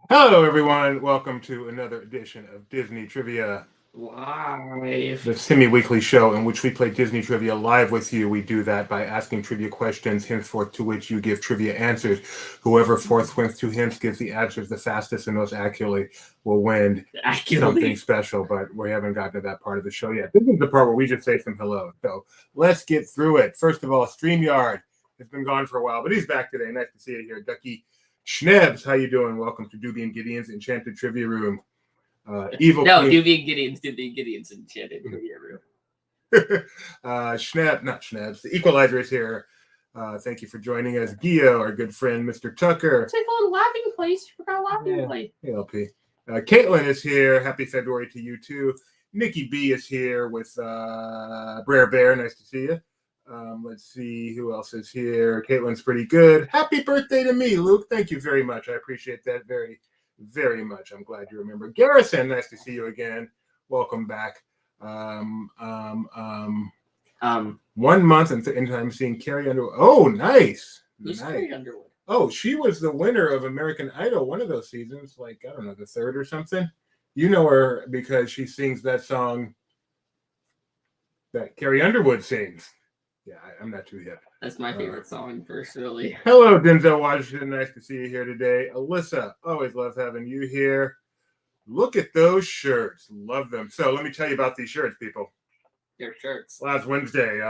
Hello, everyone. Welcome to another edition of Disney Trivia, Live. the semi-weekly show in which we play Disney Trivia live with you. We do that by asking trivia questions, henceforth to which you give trivia answers. Whoever forthwith to hints gives the answers the fastest and most accurately will win something special, but we haven't gotten to that part of the show yet. This is the part where we just say some hello. So let's get through it. First of all, StreamYard has been gone for a while, but he's back today. Nice to see you here, Ducky. Schnebs, how you doing? Welcome to Doobie and Gideon's Enchanted Trivia Room. Doobie and Gideon's Enchanted Trivia Room. Not Schnebs. The Equalizer is here. Thank you for joining us. Gio, our good friend, Mr. Tucker. It's like a little laughing place. You forgot laughing place. Hey, LP. Caitlin is here. Happy February to you, too. Nikki B is here with Brer Bear. Nice to see you. Let's see who else is here. Caitlin's pretty good. Happy birthday to me, Luke. Thank you very much. I appreciate that very, very much. I'm glad you remember. Garrison, nice to see you again. Welcome back. 1 month and I'm seeing Carrie Underwood. Oh, nice. Who's Carrie Underwood? Oh, she was the winner of American Idol one of those seasons, like, I don't know, the third or something. You know her because she sings that song that Carrie Underwood sings. Yeah, I'm not too hip. That's my favorite song, personally. Hello, Denzel Washington. Nice to see you here today. Alyssa, always love having you here. Look at those shirts. Love them. So let me tell you about these shirts, people. Your shirts. Last Wednesday,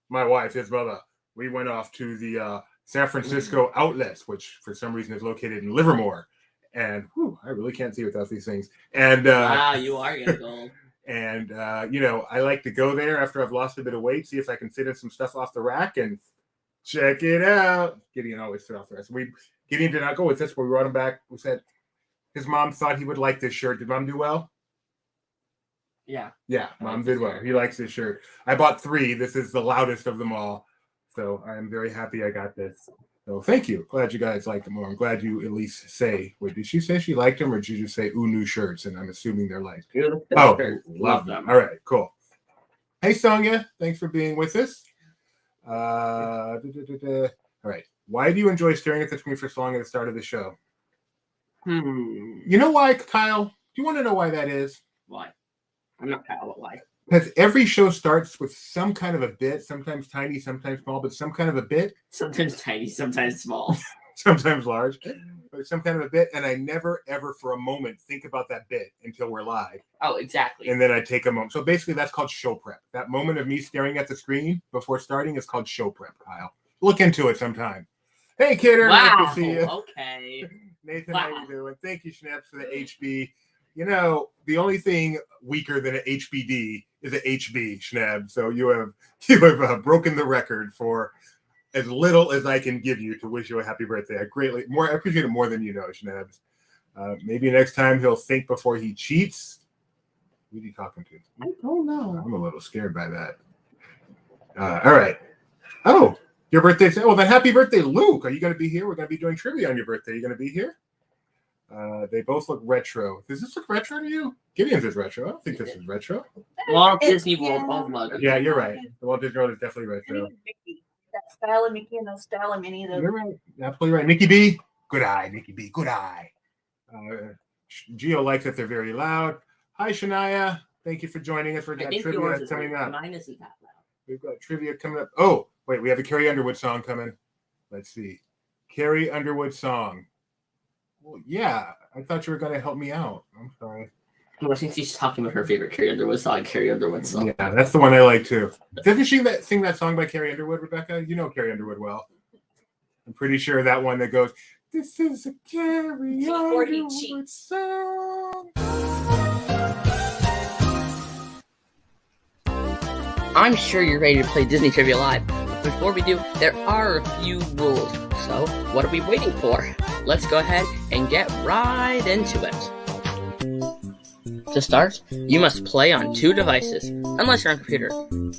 my wife, his mother, we went off to the San Francisco outlets, which for some reason is located in Livermore. And I really can't see without these things. And wow, you are getting old. And, I like to go there after I've lost a bit of weight, see if I can fit in some stuff off the rack and check it out. Gideon always fit off the rack. So Gideon did not go with us, but we brought him back. We said his mom thought he would like this shirt. Did Mom do well? Yeah. Yeah, Mom did well. He likes this shirt. I bought 3. This is the loudest of them all. So I'm very happy I got this. So thank you. Glad you guys like them more. I'm glad you at least say, wait, did she say she liked them or did you just say, ooh, new shirts? And I'm assuming they're like, love them. All right, cool. Hey, Sonia. Thanks for being with us. All right. Why do you enjoy staring at the screen for so long at the start of the show? You know why, Kyle? Do you want to know why that is? Why? I'm not Kyle, but why? Because every show starts with some kind of a bit, sometimes tiny, sometimes small, but some kind of a bit. Sometimes tiny, sometimes small. Sometimes large, but some kind of a bit. And I never, ever for a moment think about that bit until we're live. Oh, exactly. And then I take a moment. So basically that's called show prep. That moment of me staring at the screen before starting is called show prep, Kyle. Look into it sometime. Hey, Kidder. Wow. Nice to see you. Okay. Nathan, how you doing? Thank you, Schnaps, for the HB. You know, the only thing weaker than an HBD is an HB, Schnab. So you have broken the record for as little as I can give you to wish you a happy birthday. I appreciate it more than you know, Schnabs. Maybe next time he'll think before he cheats. Who's he talking to? I don't know. I'm a little scared by that. All right. Oh, your birthday. Oh, then happy birthday, Luke. Are you going to be here? We're going to be doing trivia on your birthday. Are you going to be here? They both look retro. Does this look retro to you? Gideon's is retro. I don't think this is retro. Walt Disney World logo. Yeah, you're right. The Walt Disney World is definitely retro. That style of Mickey and no style of Minnie. You're right. Absolutely right. Nikki B. Good eye, Nikki B. Good eye. Gio likes that they're very loud. Hi, Shania. Thank you for joining us. We've got trivia coming up. Mine isn't that loud. We've got trivia coming up. Oh, wait. We have a Carrie Underwood song coming. Let's see. Carrie Underwood song. Well, yeah, I thought you were going to help me out. I'm sorry. Well, I think she's talking about her favorite Carrie Underwood song, Yeah, that's the one I like too. Doesn't she sing that song by Carrie Underwood, Rebecca? You know Carrie Underwood well. I'm pretty sure that one that goes, this is a Carrie Underwood song. I'm sure you're ready to play Disney Trivia Live. But before we do, there are a few rules. So, what are we waiting for? Let's go ahead and get right into it. To start, you must play on 2 devices, unless you're on a computer.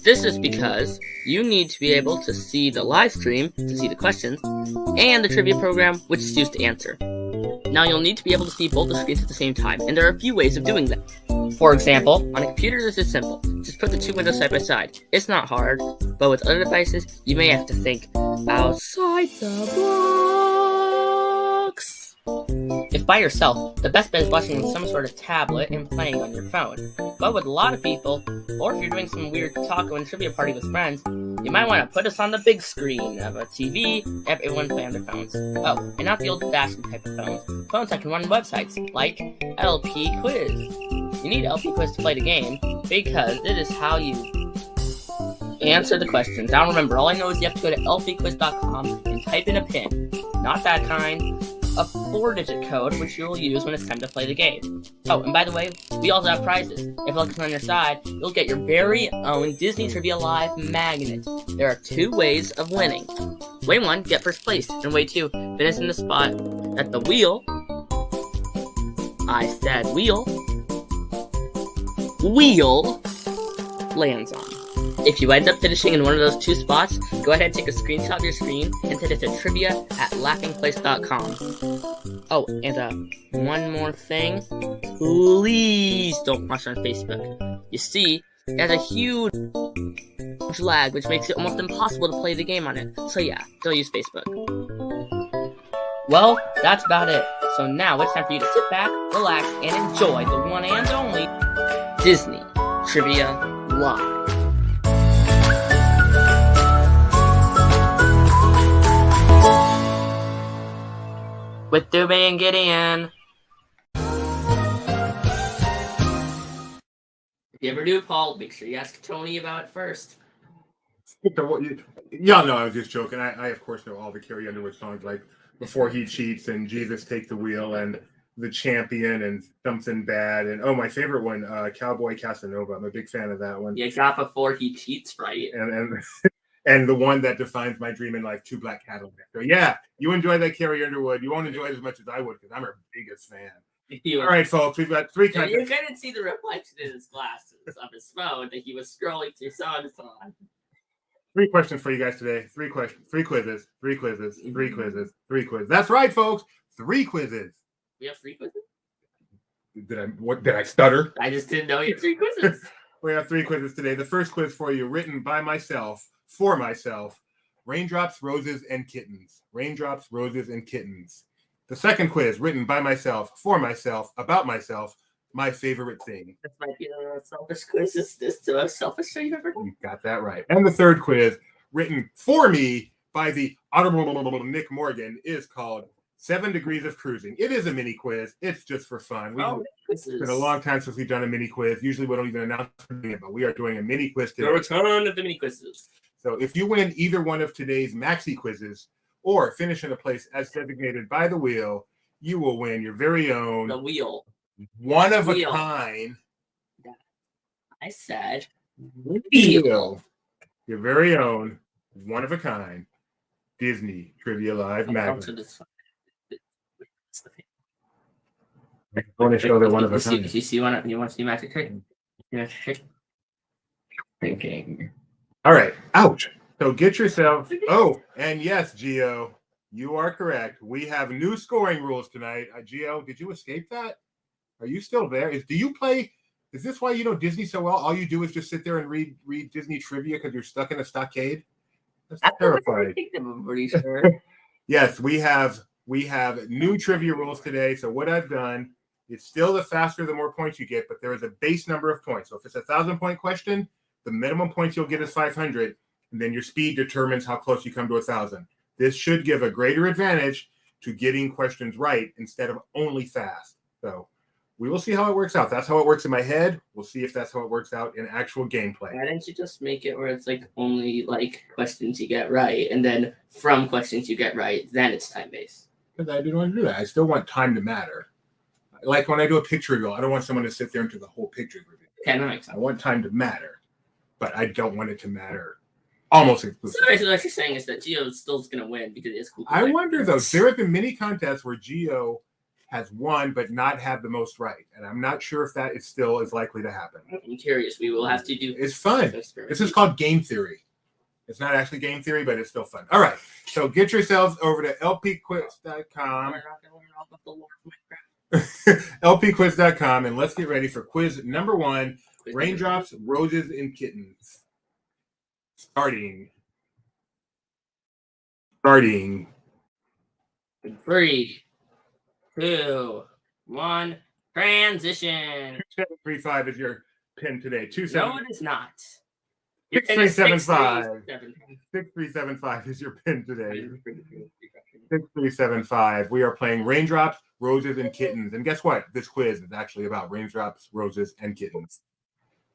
This is because you need to be able to see the live stream to see the questions, and the trivia program, which is used to answer. Now you'll need to be able to see both the screens at the same time, and there are a few ways of doing that. For example, on a computer this is simple. Just put the 2 windows side by side. It's not hard, but with other devices, you may have to think outside the box. If by yourself, the best bet is watching on some sort of tablet and playing on your phone. But with a lot of people, or if you're doing some weird taco and trivia party with friends, you might want to put us on the big screen of a TV, have everyone play on their phones. Oh, and not the old-fashioned type of phones. Phones that can run websites, like LP Quiz. You need LP Quiz to play the game, because it is how you answer the questions. Now remember, all I know is you have to go to lpquiz.com and type in a PIN. Not that kind. A 4-digit code, which you'll use when it's time to play the game. Oh, and by the way, we also have prizes. If luck is on your side, you'll get your very own Disney Trivia Live magnet. There are 2 ways of winning. Way 1, get first place, and way 2, finish in the spot that the wheel, I said wheel, lands on. If you end up finishing in one of those 2 spots, go ahead and take a screenshot of your screen and send it to trivia@laughingplace.com. Oh, and one more thing. Please don't watch on Facebook. You see, it has a huge lag, which makes it almost impossible to play the game on it. So yeah, don't use Facebook. Well, that's about it. So now it's time for you to sit back, relax, and enjoy the one and only Disney Trivia Live. With Dube and Gideon. If you ever do, Paul, make sure you ask Tony about it first. Y'all know I was just joking. I of course know all the Carrie Underwood songs, like Before He Cheats and Jesus Take the Wheel and The Champion and Something Bad and my favorite one, Cowboy Casanova. I'm a big fan of that one. You got Before He Cheats right. And the one that defines my dream in life, Two Black Cadillacs. So yeah, you enjoy that Carrie Underwood. You won't enjoy it as much as I would because I'm her biggest fan. All right, folks, we've got 3 kinds. You couldn't see the reflection in his glasses of his phone that he was scrolling through songs on. 3 questions for you guys today. 3 questions, 3 quizzes, 3 quizzes, 3 quizzes, 3 quizzes. That's right, folks. 3 quizzes. We have 3 quizzes? Did I stutter? I just didn't know you had 3 quizzes. We have 3 quizzes today. The first quiz for you, written by myself, for myself. Raindrops, Roses, and Kittens. Raindrops, Roses, and Kittens. The second quiz, written by myself, for myself, about myself, my favorite thing. This might be the most selfish quiz. This is the most selfish thing you've ever done. You got that right. And the third quiz, written for me by the honorable Nick Morgan, is called 7 Degrees of Cruising. It is a mini quiz. It's just for fun. It's been a long time since we've done a mini quiz. Usually we don't even announce it, but we are doing a mini quiz today. The return of the mini quizzes. So if you win either one of today's maxi quizzes or finish in a place as designated by the wheel, you will win your very own the wheel. One of a kind. I said wheel. Your very own one of a kind Disney Trivia Live magnet. I want to show that one of a kind. You want to see magic trick? Thinking. All right. Ouch. So get yourself. Oh, and yes, Gio, you are correct. We have new scoring rules tonight. Gio, did you escape that? Are you still there? Do you play? Is this why you know Disney so well? All you do is just sit there and read Disney trivia because you're stuck in a stockade? That's terrifying. I'm pretty sure. Yes, we have new trivia rules today. So what I've done, it's still the faster the more points you get, but there is a base number of points. So if it's a 1,000-point question, the minimum points you'll get is 500, and then your speed determines how close you come to 1,000. This should give a greater advantage to getting questions right instead of only fast. So we will see how it works out. That's how it works in my head. We'll see if that's how it works out in actual gameplay. Why didn't you just make it where it's like only like questions you get right, and then from questions you get right, then it's time-based? Because I didn't want to do that. I still want time to matter. Like when I do a picture review, I don't want someone to sit there and do the whole picture review. Okay, that makes sense. I want time to matter, but I don't want it to matter almost exclusively. So basically what you're saying is that Gio still is going to win because it is cool. I wonder, though, there have been many contests where Gio has won but not had the most right, and I'm not sure if that is still as likely to happen. I'm curious. We will have to do. It's fun. This is called game theory. It's not actually game theory, but it's still fun. All right, so get yourselves over to lpquiz.com. lpquiz.com, and let's get ready for quiz number 1: Raindrops, Roses, and Kittens. Starting. 3, 2, 1. Transition. 2735 is your pin today. No, 27. it is not. Your pin is 6375. 6375. 6375 is your pin today. 6375. We are playing Raindrops, Roses, and Kittens. And guess what? This quiz is actually about raindrops, roses, and kittens.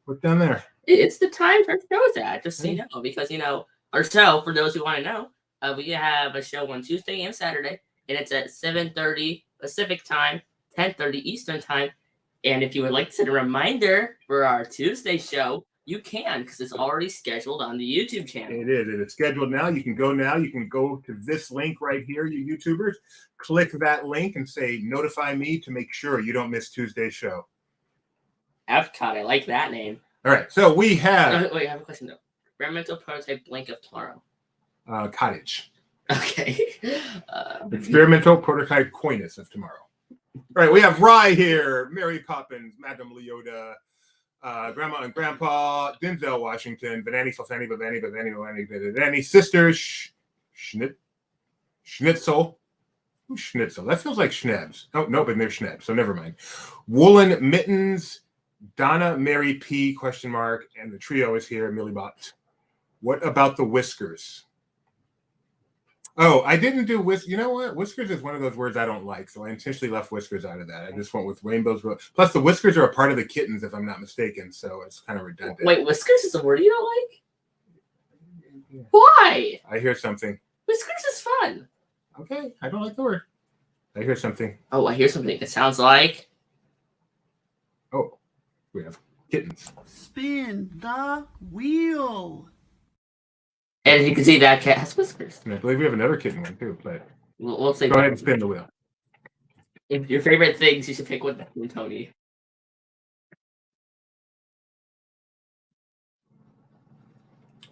What's down there? It's the times our show's at, just so you know, because our show, for those who want to know, we have a show on Tuesday and Saturday, and it's at 7:30 Pacific time, 10:30 Eastern time. And if you would like to set a reminder for our Tuesday show, you can, because it's already scheduled on the YouTube channel. It is. It's scheduled now. You can go now. You can go to this link right here, you YouTubers. Click that link and say, notify me to make sure you don't miss Tuesday's show. Epcot, I like that name. All right. So we have... Wait, I have a question, though. Experimental prototype blank of tomorrow. Cottage. Okay. Experimental prototype coyness of tomorrow. All right. We have Rye here. Mary Poppins, Madame Leota, Grandma and Grandpa, Denzel Washington, Banani, Fafani, Bavani, Sister Schnitzel. Who's Schnitzel? That feels like Schnebs. Oh, no, but they're Schnebs, so never mind. Woolen Mittens, Donna, Mary P, ? And the trio is here, Millie Bot. What about the whiskers? Oh, I didn't do you know what? Whiskers is one of those words I don't like, so I intentionally left whiskers out of that. I just went with rainbows. Plus, the whiskers are a part of the kittens, if I'm not mistaken, so it's kind of redundant. Wait, whiskers is a word you don't like? Why? I hear something. Whiskers is fun. Okay, I don't like the word. I hear something. Oh, I hear something. It sounds like... Oh, we have kittens. Spin the wheel. And you can see that cat has whiskers. And I believe we have another kitten one, too. But We'll say go ahead and spin the wheel. If your favorite things, you should pick one from Tony.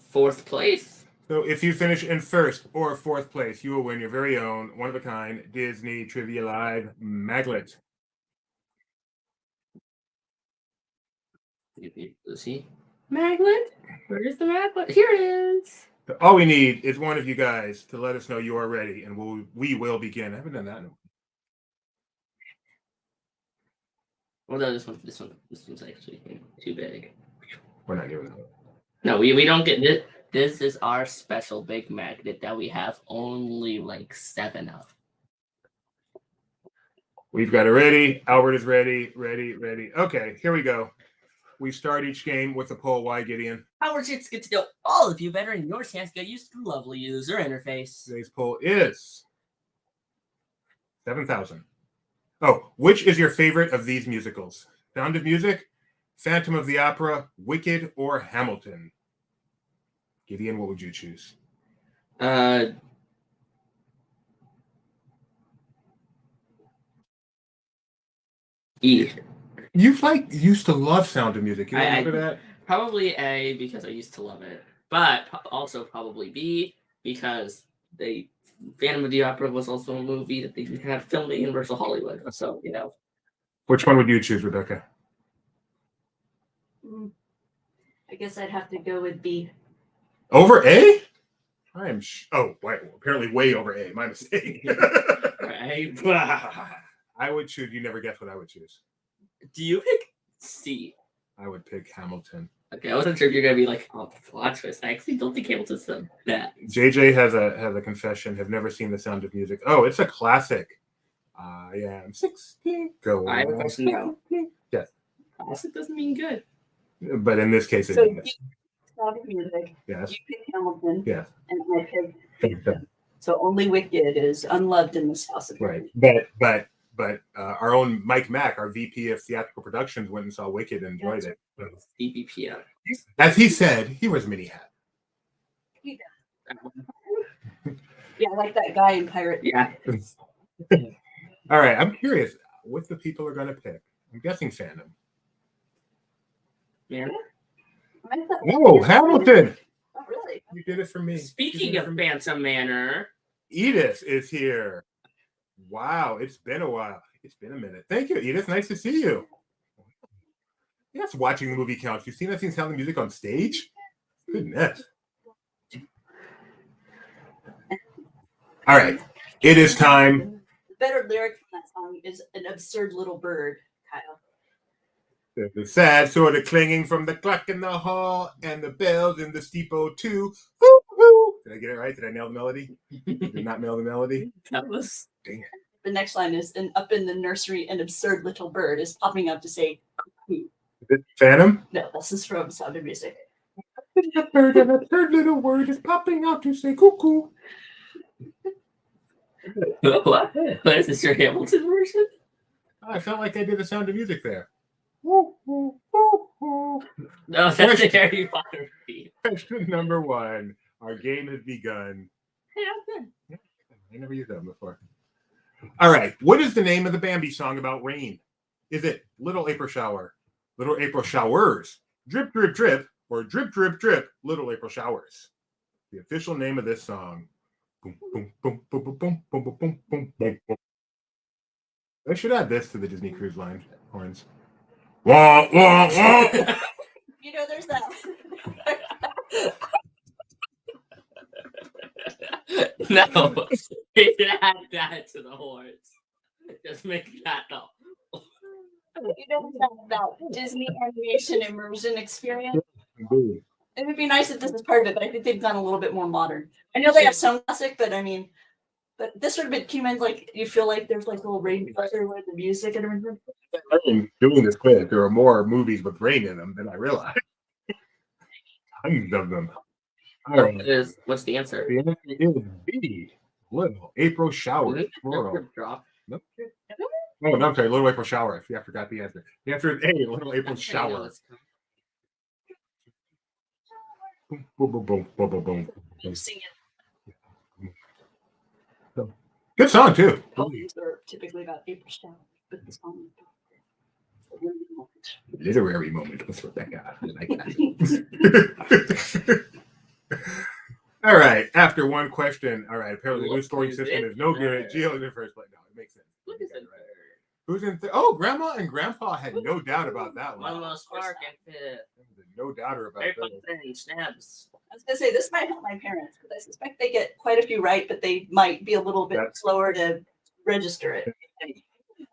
Fourth place. So if you finish in first or fourth place, you will win your very own one-of-a-kind Disney Trivia Live maglet. See? Maglet? Where's the maglet? Here it is. All we need is one of you guys to let us know you are ready, and we will begin. I haven't done that in a while. Well, no, this one's actually too big. We're not giving it up. No, we don't get this. This is our special big magnet that we have only like 7 of. We've got it ready. Albert is ready. Ready. Okay, here we go. We start each game with a poll. Why, Gideon? Our chance to get to know all of you better, and your chance to get used to the lovely user interface. Today's poll is 7,000. Oh, which is your favorite of these musicals? Sound of Music, Phantom of the Opera, Wicked, or Hamilton? Gideon, what would you choose? E. You used to love Sound of Music. You remember that? Probably A, because I used to love it. But also probably B, because Phantom of the Opera was also a movie that they had filmed at Universal Hollywood. So, Which one would you choose, Rebecca? I guess I'd have to go with B. Over A? Oh, wait, apparently way over A. My mistake. Right. I would choose. You never guess what I would choose. Do you pick C? I would pick Hamilton. Okay, I wasn't sure if you're gonna be like, oh, plot twist. I actually don't think Hamilton's that. JJ has a confession. Have never seen The Sound of Music. Oh, it's a classic. I am 16. Go. I have a question now. Yes. Classic doesn't mean good. But in this case, So it you is. Sound of Music. Yes. You pick Hamilton. Yes. And I pick. So only Wicked is unloved in this house. Right. But our own Mike Mack, our VP of Theatrical Productions, went and saw Wicked and enjoyed it. DPP. As he said, he wears a mini hat. Yeah, like that guy in Pirate. Yeah. All right. I'm curious what the people are going to pick. I'm guessing Phantom. Yeah. Oh, Hamilton. Oh, really? You did it for me. Speaking of Phantom Manor, Edith is here. Wow, it's been a while. It's been a minute. Thank you, Edith. Nice to see you. Yes, watching the movie counts. You've seen us sing Sound of Music on stage? Goodness. All right. It is time. The better lyric from that song is An Absurd Little Bird, Kyle. There's a sad sort of clanging from the clock in the hall and the bells in the steeple too. Woo, woo. Did I get it right? Did I nail the melody? Did not nail the melody? That was. Dang it. The next line is, and up in the nursery, an absurd little bird is popping up to say, "Cuckoo." Is it Phantom? No, this is from Sound of Music. The bird and a third little word is popping out to say cuckoo. What? Is this your Hamilton version? I felt like I did the Sound of Music there. Woo, woo, woo, woo. No, that's a Harry Potter beat. Question number 1. Our game has begun. Hey, I'm good. I never used that before. All right. What is the name of the Bambi song about rain? Is it Little April Shower, Little April Showers, Drip, Drip, Drip, or Drip, Drip, Drip, Little April Showers? The official name of this song. Boom, boom, boom, boom, boom, boom, boom, boom, boom, boom, boom, boom. I should add this to the Disney Cruise Line horns. Wah, wah, wah. You know, there's that. No, you can add that to the horns. Just make that up. You know that Disney animation immersion experience? Indeed. It would be nice if this is part of it, but I think they've gone a little bit more modern. I know they have some classic, but I mean, but this would have been came in like you feel like there's like a little raindrops everywhere, the music and everything. Doing this quiz, there are more movies with rain in them than I realized. Tons of them. All right. What's the answer? The answer is B. Little April Shower. Drop. Nope. Oh, no, I'm sorry. Little April Shower. I forgot the answer. The answer is A. Little April Shower. Boom, boom, boom, boom, boom, boom, boom. You sing it. So, good song too. Poems are typically about April showers, but the song is about Literary moment with Rebecca. I like that. All right. After one question. All right. Apparently, the new scoring system is no good. Gio's in first place. No, it makes sense. Who's in third? Oh, Grandma and Grandpa had no doubt about that one. One most spark and fit. No doubt about Very that. fun snaps. I was gonna say this might help my parents because I suspect they get quite a few right, but they might be a little bit slower to register it.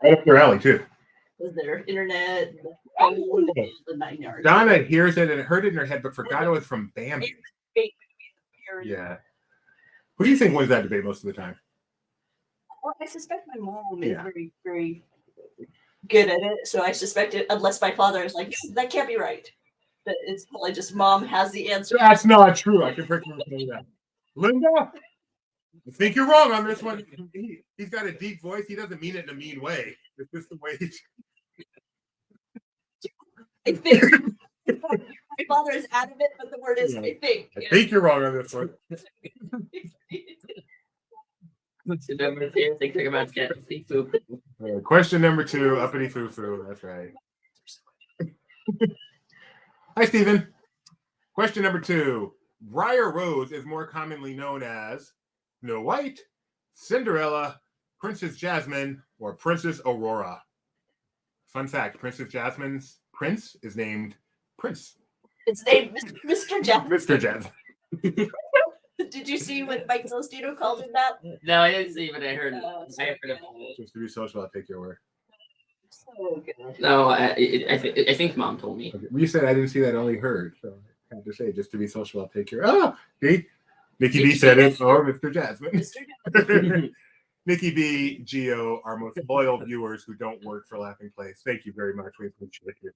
Right up your alley too. Because their internet, the 9 yards. Donna hears it and heard it in her head, but forgot it was from Bambi. Yeah. Who do you think wins that debate most of the time? Well, I suspect my mom is very, very good at it. So I suspect it, unless my father is like, that can't be right. But it's probably just mom has the answer. That's not true. I can freaking say that. Linda, I think you're wrong on this one. He's got a deep voice. He doesn't mean it in a mean way. It's just the way he's... I think my father is adamant, but the word is I think. I think you're wrong on this one. Question number 2, uppity foo-foo. That's right. Hi, Stephen. Question number 2. Briar Rose is more commonly known as Snow White, Cinderella, Princess Jasmine, or Princess Aurora. Fun fact, Princess Jasmine's prince is named Prince. It's named Mr. Jasmine. Mr. Jasmine. Did you see what Mike Celestino called him that? No, I didn't see, but I heard it. I heard it. Just to be social, I'll take your word. So good. No, I think mom told me. Okay. Well, you said I didn't see that, I only heard. So I have to say, just to be social, I'll take your. Oh, see? Nikki B said it, or Mr. Jasmine. Mr. Jasmine. Nikki B, Gio, our most loyal viewers who don't work for Laughing Place. Thank you very much. We appreciate it.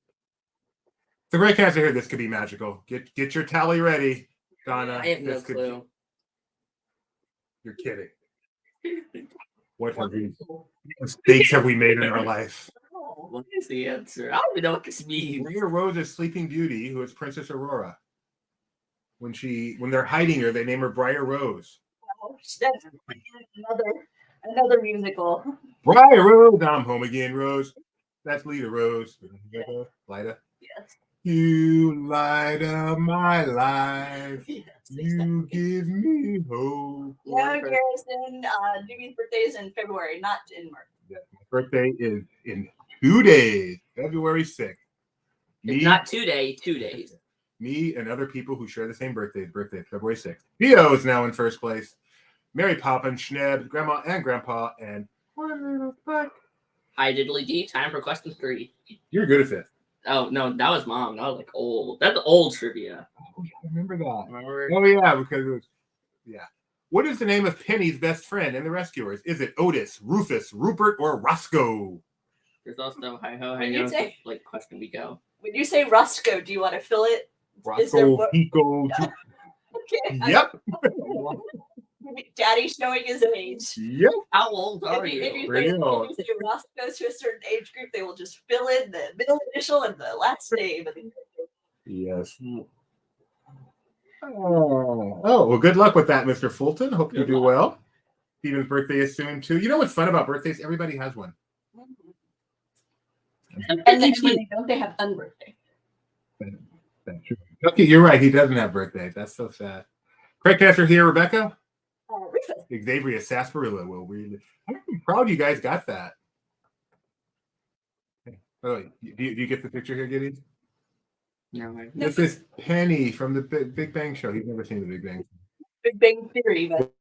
It's a great chance to hear this could be magical. Get your tally ready, Donna. I have no This could clue. You're kidding. What mistakes have we made in our life? What is the answer? I don't even know what this means. Briar Rose is Sleeping Beauty, who is Princess Aurora. When they're hiding her, they name her Briar Rose. Oh, that's another musical. Briar Rose, I'm home again, Rose. That's Lita Rose. Lita. Yes. You light up my life. Yes, You give me hope. Yeah, Garrison. Jimmy's birthday is in February, not in March. Yeah, my birthday is in 2 days, February 6th. It's not 2 days, 2 days. Me and other people who share the same birthday is February 6th. Theo is now in first place. Mary Poppins, Schneb, Grandma and Grandpa, and one little black Hi, Diddly D. Time for question 3. You're good at this. Oh, no, that was Mom. That was like old. That's old trivia. Oh, I remember that. Remember? Oh, yeah, because it was, yeah. What is the name of Penny's best friend in The Rescuers? Is it Otis, Rufus, Rupert, or Roscoe? There's also hi-ho, When you hi-ho, say- like question we go. When you say Roscoe, do you want to fill it? Is there Roscoe, what- Pico. Okay. Yep. Daddy showing his age. Yep. How old are If you? you Pretty say old. Roscoe to a certain age group, they will just fill in the middle initial and the last name. Yes. Oh, well, good luck with that, Mr. Fulton. Hope you Good do luck. well. Steven's birthday is soon, too. You know what's fun about birthdays? Everybody has one. And then when they don't, they have unbirthday. That's true. Okay, you're right. He doesn't have birthdays. That's so sad. Correct answer here, Rebecca. Rufus. Xavier Sarsaparilla will really. I'm proud you guys got that. Oh, do you get the picture here, Gideon? No, This is Penny from the Big Bang Show. He's never seen the Big Bang. Big Bang Theory, but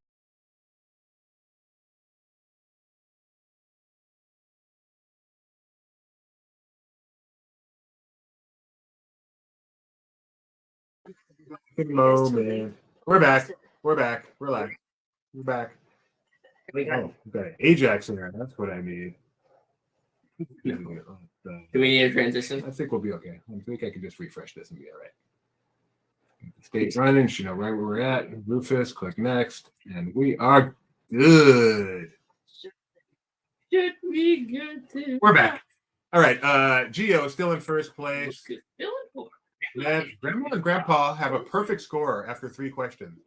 Moment. We're back. We're back. Relax. We're back. we got. Oh, okay. Ajax in there. That's what I need. Do we need a transition? I think we'll be okay. I think I can just refresh this and be all right. Stage running, you know right where we're at. Rufus, click next, and we are good. Should we get to? We're back. All right. Gio is still in first place. Grandma and Grandpa have a perfect score after 3 questions.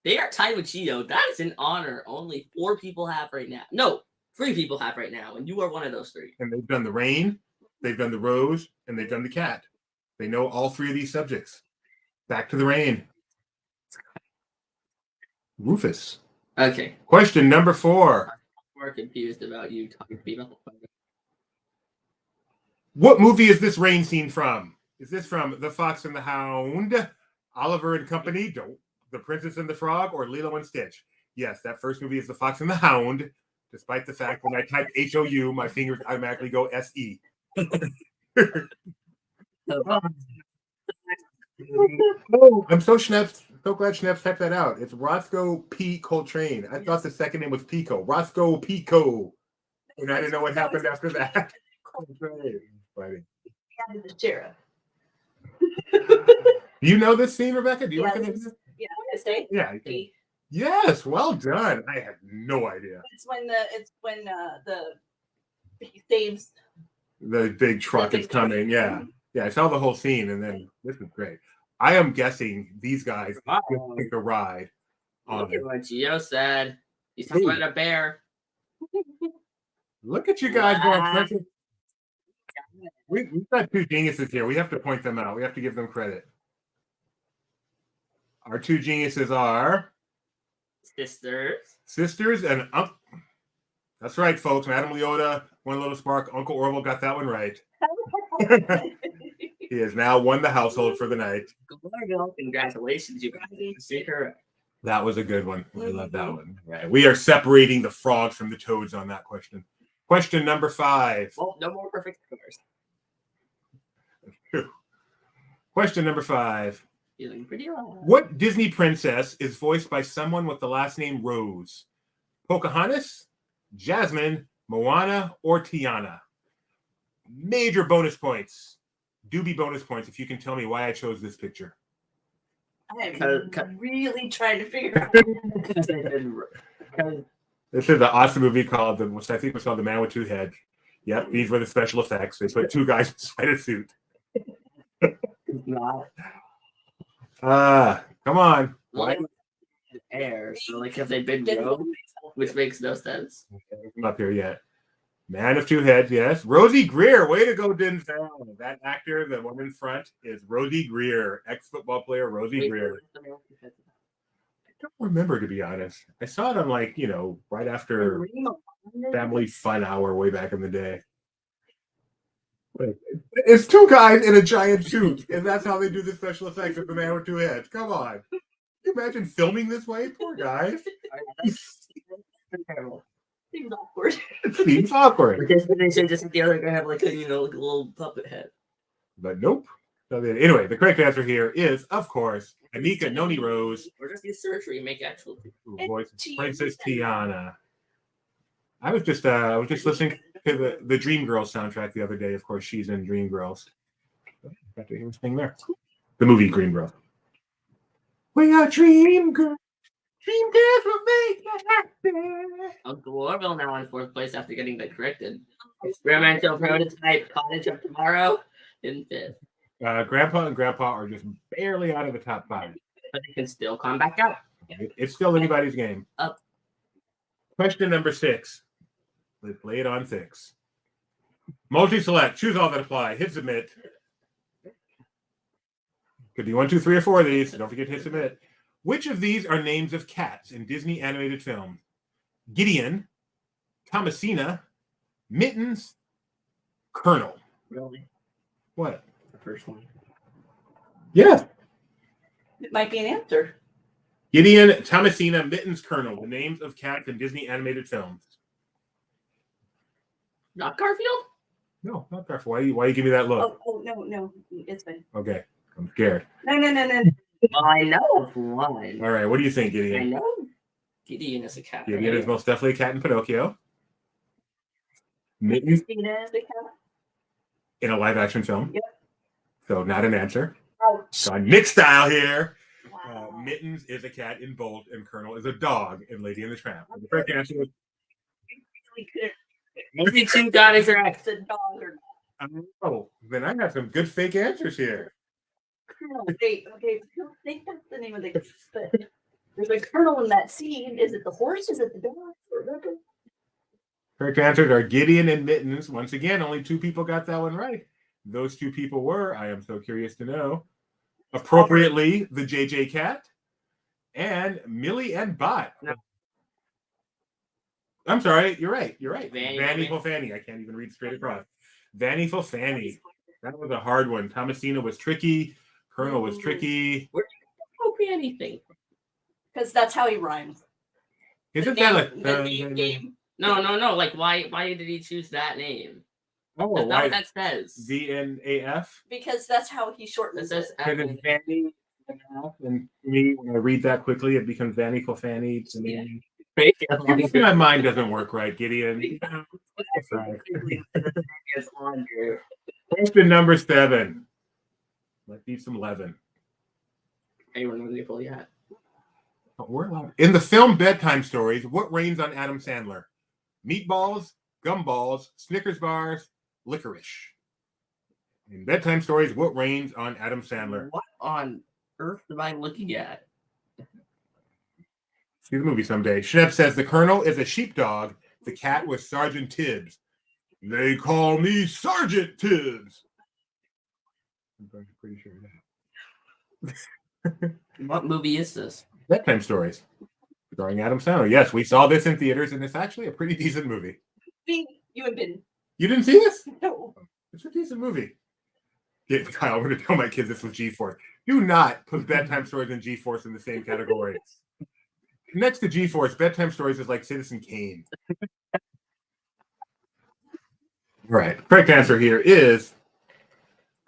They are tied with Cheeto. That is an honor only 4 people have right now. No, 3 people have right now, and you are one of those 3. And they've done the rain, they've done the rose, and they've done the cat. They know all 3 of these subjects. Back to the rain. Rufus. Okay. Question number 4. I'm more confused about you talking to me about the question. What movie is this rain scene from? Is this from The Fox and the Hound, Oliver and Company, The Princess and the Frog, or Lilo and Stitch? Yes, that first movie is The Fox and the Hound, despite the fact when I type H-O-U, my fingers automatically go S-E. Oh, I'm so glad Schnaps typed that out. It's Roscoe P. Coltrane. I thought the second name was Pico. Roscoe Pico. And I didn't know what happened after that. Coltrane. Funny. the sheriff. Do you know this scene, Rebecca? Do you recognize this? Yeah, I say. Yeah. Yes, well done. I had no idea. It's when he saves The big truck the is big truck. coming. Yeah. Yeah, I saw the whole scene, and then this is great. I am guessing these guys will take a ride on Look at what Gio said. He's talking about a bear. Look at you guys going. We've got 2 geniuses here. We have to point them out. We have to give them credit. Our 2 geniuses are sisters and that's right, folks. Madame Leota, One Little Spark, Uncle Orville got that one right. He has now won the household for the night. Congratulations, you guys. That was a good one. I love that one. Right. We are separating the frogs from the toads on that question. Question number 5. Well, no more perfect scores. Question number 5. Feeling pretty low. What Disney princess is voiced by someone with the last name Rose? Pocahontas, Jasmine, Moana, or Tiana? Major bonus points. Doobie bonus points if you can tell me why I chose this picture. I'm really trying to figure out. This is an awesome movie called, which I think was called The Man with 2 Heads. Yep, these were the special effects. They put 2 guys inside a suit. Come on. Why? Air. So like if they've been rogue, which makes no sense. I'm up here yet. Man of 2 Heads, yes. Rosie Greer, way to go, Denzel. That actor, the one in front, is Rosie Greer, ex-football player Rosie Greer. I don't remember, to be honest. I saw it on right after Family Fun Hour way back in the day. It's 2 guys in a giant suit, and that's how they do the special effects of The Man with 2 Heads. Come on. Can you imagine filming this way? Poor guys. They seems awkward. It seems awkward. Because they should just the other guy have like a like a little puppet head. But nope. So anyway, the correct answer here is, of course, Anika Noni Rose. Or just use surgery and make actual. Voice Princess Tiana. I was just listening to the Dreamgirls soundtrack the other day. Of course, she's in Dreamgirls. Got to hear this thing there. The movie Dreamgirls. We are Dreamgirls. Dreamgirls will make you happy. Uncle Orville now in 4th place after getting that corrected. Experimental prototype Cottage of Tomorrow in 5th. Grandpa and Grandpa are just barely out of the top 5. But they can still come back out. It's still anybody's game. Up. Question number 6. Let's play it on 6. Multi-select. Choose all that apply. Hit submit. Could be 1, 2, 3, or 4 of these. Don't forget to hit submit. Which of these are names of cats in Disney animated film? Gideon, Thomasina, Mittens, Colonel. Really? What? The first one. Yeah. It might be an answer. Gideon, Thomasina, Mittens, Colonel. The names of cats in Disney animated films. Not Garfield? No, not Garfield. Why you give me that look? Oh, no. It's fine. Okay. I'm scared. No. Well, I know of one. All right. What do you think, I Gideon? know Gideon is a cat. Gideon right? is most definitely a cat in Pinocchio. Mittens Christina is the cat. in a live action film. Yep. So not an answer. Ouch. Gone Nick style here. Wow. Mittens is a cat in Bolt, and Colonel is a dog in Lady and the Tramp. The correct answer was We couldn't Maybe 2 got it correct. the dog or oh, then I got some good fake answers here. Colonel. Okay. I don't think that's the name of the. But there's a colonel in that scene. Is it the horse? Is it the dog? Remember? Correct answers are Gideon and Mittens. Once again, only 2 people got that one right. Those 2 people were, I am so curious to know, appropriately, the JJ Cat and Millie and Bot. No. I'm sorry, you're right. Vanny for Fanny. I can't even read straight across. Vanny for Fanny. That was a hard one. Thomasina was tricky. Colonel was tricky. Appropriate anything. Because that's how he rhymes. Isn't Name- that the name game? No. Like, why did he choose that name? Oh, That's not why? what that says. VNAF? Because that's how he It shortens says it. Because it's Vanny. And to me, when I read that quickly, it becomes Vanny for Fanny to me. My mind doesn't work right, Gideon. Question number 7. Let's need some 11. Anyone know the pull yet? In the film Bedtime Stories, what rains on Adam Sandler? Meatballs, gumballs, Snickers bars, licorice. In Bedtime Stories, what rains on Adam Sandler? What on earth am I looking at? See the movie someday. Schnepp says the Colonel is a sheepdog. The cat was Sergeant Tibbs. They call me Sergeant Tibbs. I'm pretty sure of that. What movie is this? Bedtime Stories, starring Adam Sandler. Yes, we saw this in theaters, and it's actually a pretty decent movie. You have been. You didn't see this? No. It's a decent movie. Yeah, Kyle, I'm going to tell my kids this was G-Force. Do not put Bedtime Stories and G-Force in the same category. Next to G-Force, Bedtime Stories is like Citizen Kane. Right. Correct answer here is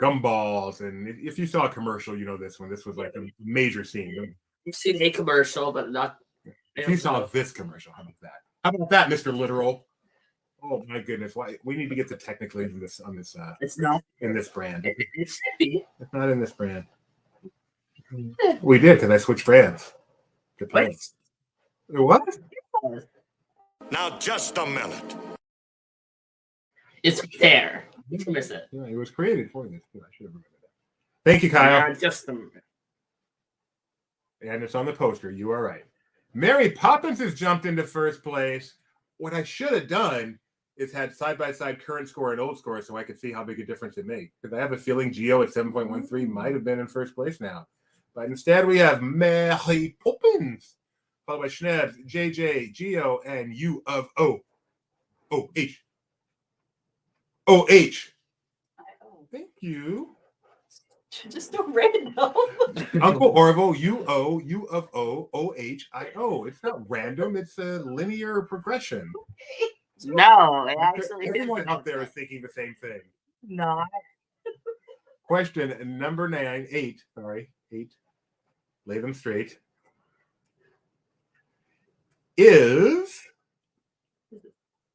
gumballs. And if you saw a commercial, you know this one. This was like a major scene. You've seen a commercial, but not. If you saw this commercial, how about that? How about that, Mr. Literal? Oh my goodness! Why we need to get the technical in this on this It's not in this brand. It should be. It's not in this brand. We did because I switched brands. Good plan. What? Now, just a minute. It's there. You miss it. Yeah, it was created for this. I should have remembered that. Thank you, Kyle. Just a minute. And it's on the poster. You are right. Mary Poppins has jumped into first place. What I should have done is had side-by-side current score and old score so I could see how big a difference it made. Because I have a feeling Geo at 7.13 might have been in first place now. But instead we have Mary Poppins, followed by Schnebs, JJ, Geo, and U of O. O-H. O-H. Thank you. Just so random. Uncle Orville, U-O, U of O, O-H-I-O. It's not random. It's a linear progression. No, it actually Everyone out there is thinking the same thing. No. Question number 8. Lay them straight. Is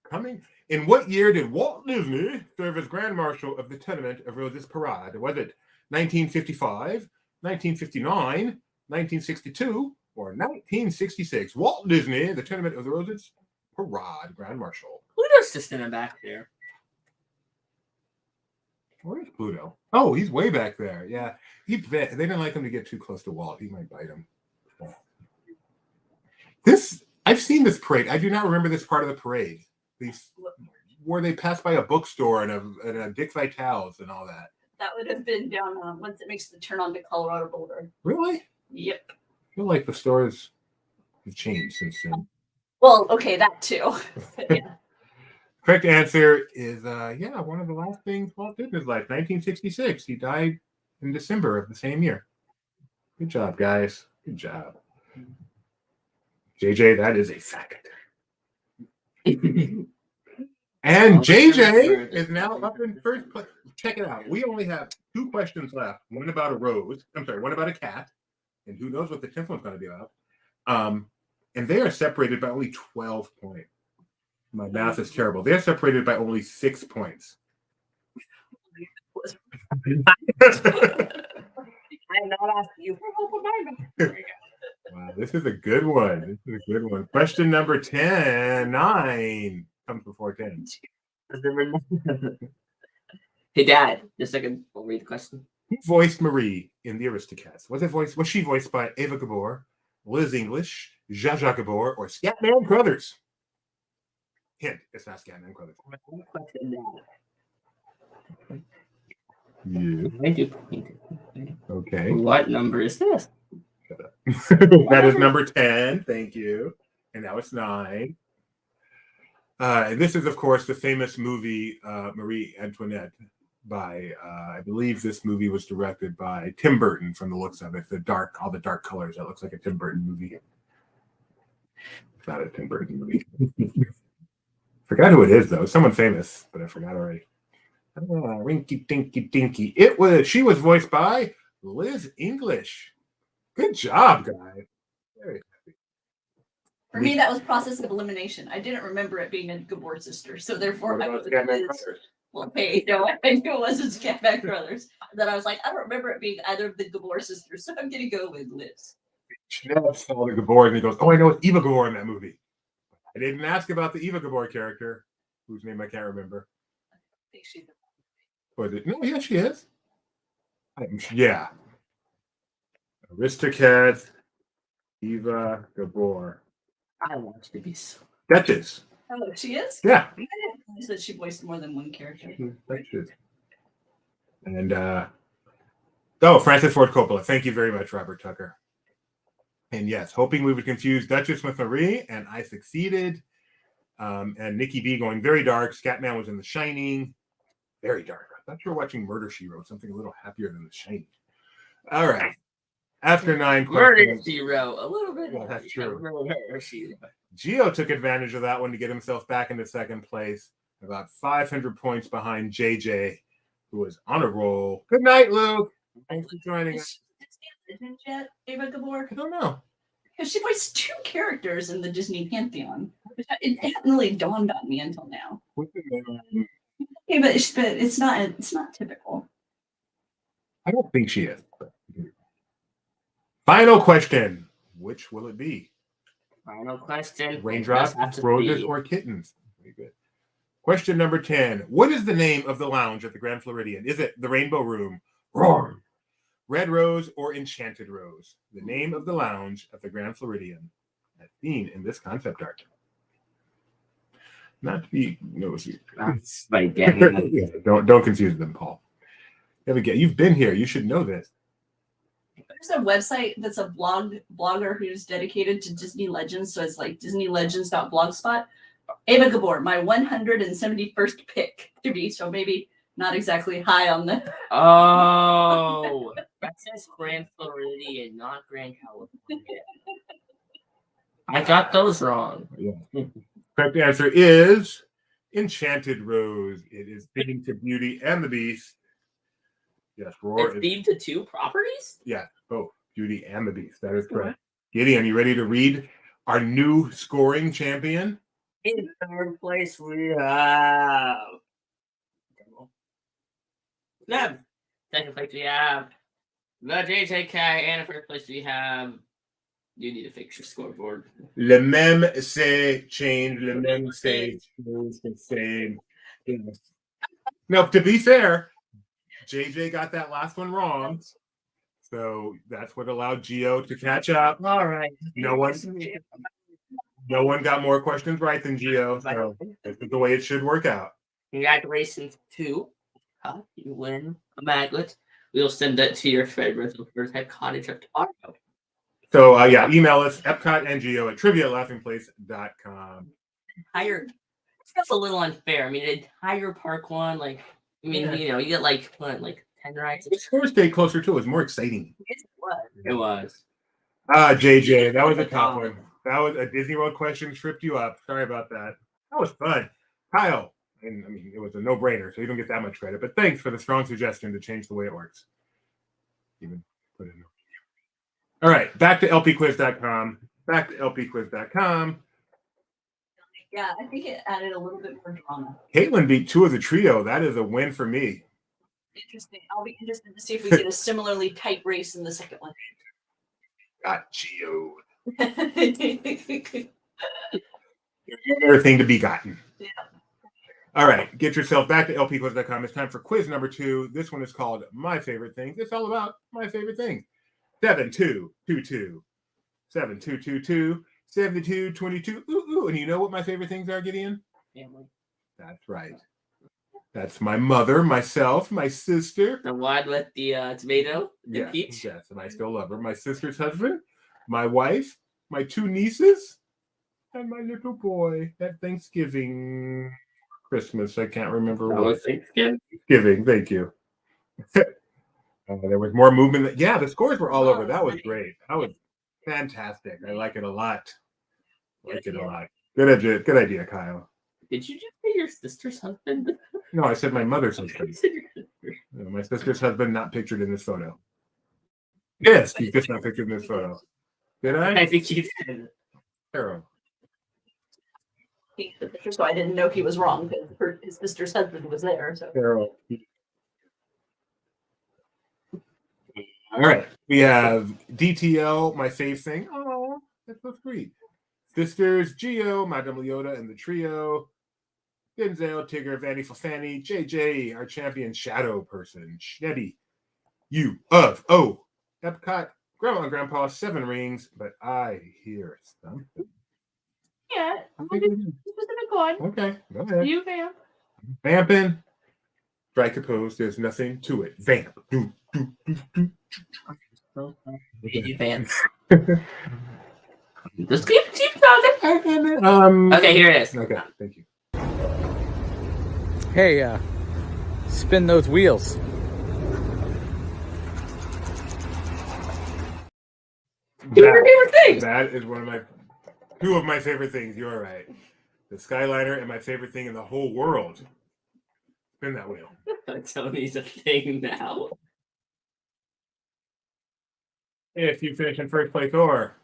coming. In what year did Walt Disney serve as Grand Marshal of the Tournament of Roses Parade? Was it 1955, 1959, 1962, or 1966? Walt Disney, the Tournament of the Roses Parade, Grand Marshal. Pluto's just in the back there. Where's Pluto? Oh, he's way back there. Yeah, they didn't like him to get too close to Walt. He might bite him. I've seen this parade. I do not remember this part of the parade. Where they pass by a bookstore and a Dick Vitale's and all that. That would have been down once it makes the turn on the Colorado border. Really? Yep. I feel like the stores have changed since then. Well, okay, that too. Yeah. Correct answer is one of the last things Walt did in his life, 1966. He died in December of the same year. Good job, guys. Good job. JJ, that is a fact. And JJ is now up in first place. Check it out. We only have 2 questions left. One about a rose. I'm sorry, one about a cat. And who knows what the 10th one's going to be about. And they are separated by only 12 points. My math is terrible. They're separated by only 6 points. I'm not asking you for help with my Wow, this is a good one. Question number 9 comes before 10. Hey, Dad, just a second. We'll read the question. Who voiced Marie in The Aristocats? Was she voiced by Ava Gabor, Liz English, Zsa Zsa Gabor, or Scatman Crothers? Hint, it's not Scatman Crothers. Yeah. Okay. What number is this? That is number 10. Thank you. And now it's 9. This is, of course, the famous movie Marie Antoinette by, I believe this movie was directed by Tim Burton from the looks of it. All the dark colors. That looks like a Tim Burton movie. It's not a Tim Burton movie. Forgot who it is, though. Someone famous, but I forgot already. Rinky Dinky Dinky. She was voiced by Liz English. Good job, guys. Very happy. For me, that was process of elimination. I didn't remember it being a Gabor sister, so therefore I was well, hey, no, I knew it wasn't Scatman Crothers. Then I was like, I don't remember it being either of the Gabor sisters, so I'm gonna go with Liz. Schnell saw the Gabor and he goes, "Oh, I know it's Eva Gabor in that movie." I didn't ask about the Eva Gabor character, whose name I can't remember. I think she's. Was it? No, yeah, she is. Yeah. Aristocats, Eva Gabor. I watched the beast. Duchess. Oh, she is? Yeah. I didn't realize that she voiced more than one character. Duchess. And Francis Ford Coppola. Thank you very much, Robert Tucker. And yes, hoping we would confuse Duchess with Marie, and I succeeded. And Nikki B going very dark. Scatman was in The Shining. Very dark. I thought you were watching Murder, She Wrote, something a little happier than The Shining. All right. After 9 questions. Murder, She Wrote. A little bit. Well, that's true. Murder, She Wrote. Gio took advantage of that one to get himself back into second place, about 500 points behind JJ, who was on a roll. Good night, Luke. Thanks for joining us. Legend yet, Ava Gabor? I don't know. Because she voiced 2 characters in the Disney Pantheon. It hadn't really dawned on me until now. Okay, but it's not typical. I don't think she is. Final question. Which will it be? Final question. Raindrops, Roses, or Kittens? Very good. Question number 10. What is the name of the lounge at the Grand Floridian? Is it the Rainbow Room, Roar, Red Rose, or Enchanted Rose? The name of the lounge at the Grand Floridian, as seen in this concept art. Not to be nosy. That's like getting. Yeah, don't confuse them, Paul. You've been here. You should know this. There's a website that's a blogger who's dedicated to Disney Legends. So it's like disneylegends.blogspot. Ava Gabor, my 171st pick to be. So maybe not exactly high on the. Oh, that says Grand Floridian, not Grand California. I got those wrong. Yeah. Correct answer is Enchanted Rose. It is themed to Beauty and the Beast. Yes, Roar It's is. themed to 2 properties? Yeah, both Beauty and the Beast. That is correct. Gideon, you ready to read our new scoring champion? In 3rd place, we have Neb. 2nd place, we have the JJK. And in 1st place, we have. You need to fix your scoreboard. Le même c'est change. Le même c'est change the same. Yes. Now, to be fair, JJ got that last one wrong. So that's what allowed Gio to catch up. All right. No one got more questions right than Gio. So this is the way it should work out. Congratulations to you win a magnet. We'll send that to your favorite Riverside Cottage of tomorrow. So yeah, email us epcotngo at trivia@laughingplace.com. That's a little unfair. I mean, the entire park one, like, I mean, Yeah. you know, you get like 10 rides. The score stayed closer too. It was more exciting. It was. JJ, that was a tough one. That was a Disney World question, tripped you up. Sorry about that. That was fun. Kyle, and I mean, it was a no-brainer, so you don't get that much credit. But thanks for the strong suggestion to change the way it works. Even put it in. All right, back to lpquiz.com. Yeah, I think it added a little bit more drama. Caitlin beat 2 of the trio. That is a win for me. Interesting. I'll be interested to see if we get a similarly tight race in the second one. Got Gio. There's no other thing to be gotten. Yeah. All right, get yourself back to lpquiz.com. It's time for quiz number 2. This one is called My Favorite Things. It's all about my favorite things. 7222 7222 7222. Ooh, and you know what my favorite things are, Gideon? Family. That's right. That's my mother, myself, my sister. The one with the tomato, the Yes, peach. yes, and I still love her. My sister's husband, my wife, my 2 nieces, and my little boy at Thanksgiving, Christmas. I can't remember That what. was Thanksgiving. Thanksgiving, thank you. There was more movement. Yeah, the scores were all over. That was great. That was fantastic. I like it a lot. Good idea, Kyle. Did you just say your sister's husband? No, I said my mother's You husband. said your sister. No, my sister's husband not pictured in this photo. Yes, he's just not pictured in this photo. Did I I? think you did. Carol. So I didn't know he was wrong because his sister's husband was there. So Carol. All right. We have DTL, my fave thing. Oh, that's so sweet. Sisters, Gio, Madame Leota, and the trio. Denzel, Tigger, Vanny Fafani, JJ, our champion shadow person, Schnebby, U of O, Epcot, Grandma and Grandpa, 7 rings, but I hear something. Yeah, specific one. Okay, go ahead. You vamp. Vamping. Strike a pose. There's nothing to it. Vamp. Do, do, do, do. You vamp. Just keep talking. Okay, here it is. Okay, thank you. Hey, spin those wheels. Your favorite thing. That is one of my 2 of my favorite things. You are right. The Skyliner and my favorite thing in the whole world. Spin that wheel. Tony's a thing now. If you finish in first place or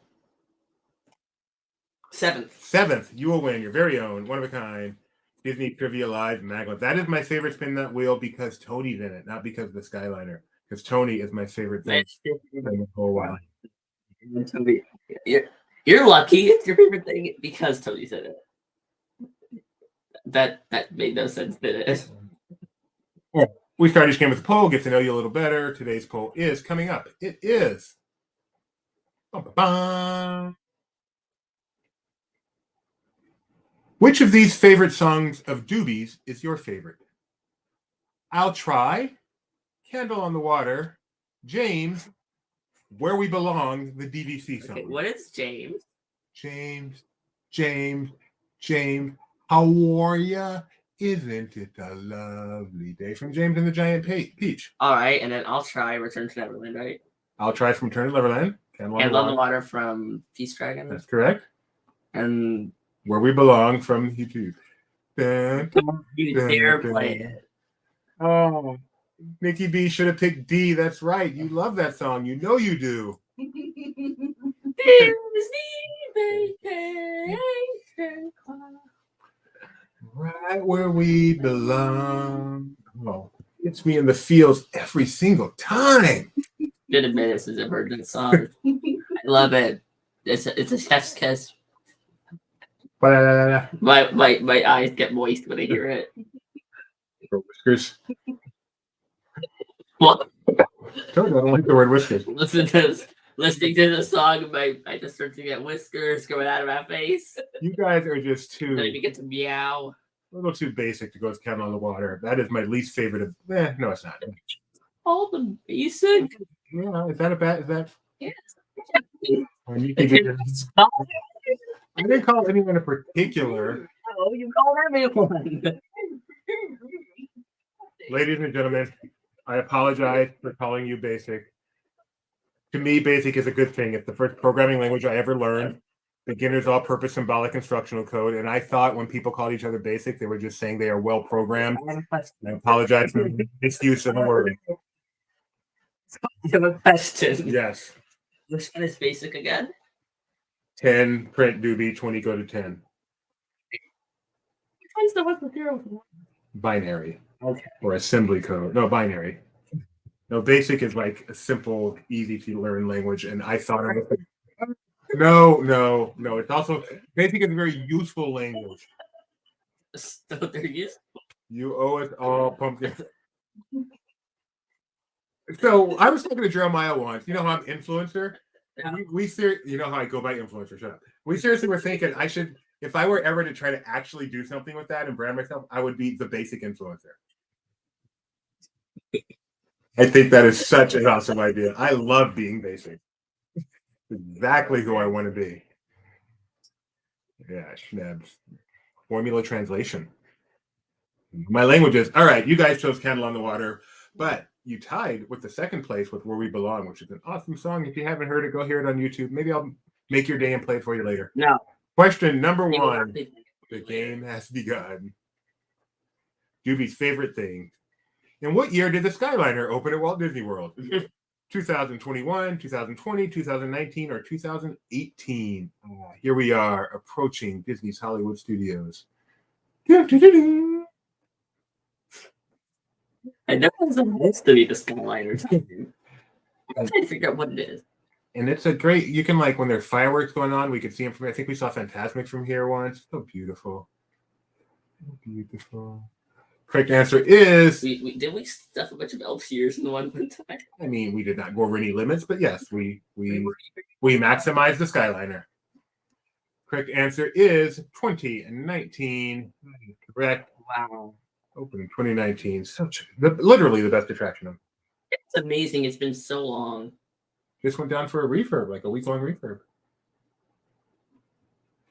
7th, you will win your very own one of a kind Disney Trivia Live magnet. That is my favorite spin that wheel because Tony's in it, not because of the Skyliner. Because Tony is my favorite thing in the whole while. Tony, you're lucky. It's your favorite thing because Tony said it. That made no sense, did it? We start each game with a poll, get to know you a little better. Today's poll is coming up. It is. Ba-ba-ba. Which of these favorite songs of Doobies is your favorite? I'll Try, Candle on the Water, James, Where We Belong, the DVC song. Okay, what is James? James, how are ya? Isn't it a lovely day? From James and the Giant Peach. All right, and then I'll try Return to Neverland, right? I'll try from Turn to Neverland. Candle on the Water from Feast Dragon. That's correct. And Where We Belong from YouTube. Dun, you dare play it. Oh, Nikki B should have picked D. That's right. You love that song. You know you do. Disney Vacation. Right where we belong. Oh, it's me in the fields every single time. Good admit this is a virgin song. I love it. It's a chef's kiss. Ba-da-da-da-da. My eyes get moist when I hear it. Whiskers. What? I don't like the word whiskers. Listening to the song, I just start to get whiskers coming out of my face. You guys are just Then too you get to meow. a little too basic to go with Candle on the Water. That is my least favorite of. No, it's not. All the basic. Yeah, is that a bad? Is that? Yes. I didn't call anyone in particular. Oh, you called everyone. Ladies and gentlemen, I apologize for calling you basic. To me, basic is a good thing. It's the first programming language I ever learned. Beginner's all-purpose symbolic instructional code. And I thought when people called each other basic, they were just saying they are well programmed. I apologize for misuse of the word. You have a question. Yes. Which one is basic again? 10 print doobie, 20 go to 10. Which one's the one with 0? Binary. Okay. Or assembly code. No, binary. No, basic is like a simple, easy to learn language. And I thought it was no. It's also basic is a very useful language. So they're useful. You owe us all pumpkin. So I was talking to Jeremiah once. You know how I'm influencer? Yeah. You know how I go by influencer. Shut up. We seriously were thinking I should, if I were ever to try to actually do something with that and brand myself, I would be the basic influencer. I think that is such an awesome idea. I love being basic. Exactly who I want to be. Yeah, schnabs. Formula translation. My languages. All right, you guys chose Candle on the Water, but you tied with the second place with Where We Belong, which is an awesome song. If you haven't heard it, go hear it on YouTube. Maybe I'll make your day and play it for you later. No. Question number 1. The game has begun. Doobie's favorite thing. In what year did the Skyliner open at Walt Disney World? 2021, 2020, 2019, or 2018? Here we are approaching Disney's Hollywood Studios. I know it's supposed to be the Skyliner. I'm trying to figure out what it is. And it's a great, you can like, when there's fireworks going on, we could see them from, I think we saw Fantasmic from here once. So beautiful. So beautiful. Correct answer is... Did we stuff a bunch of elf ears in the one time? I mean, we did not go over any limits, but yes, we maximized the Skyliner. Correct answer is 2019. Correct. Wow. Opening 2019. Literally the best attraction. It's amazing. It's been so long. Just went down for a refurb, like a week-long refurb.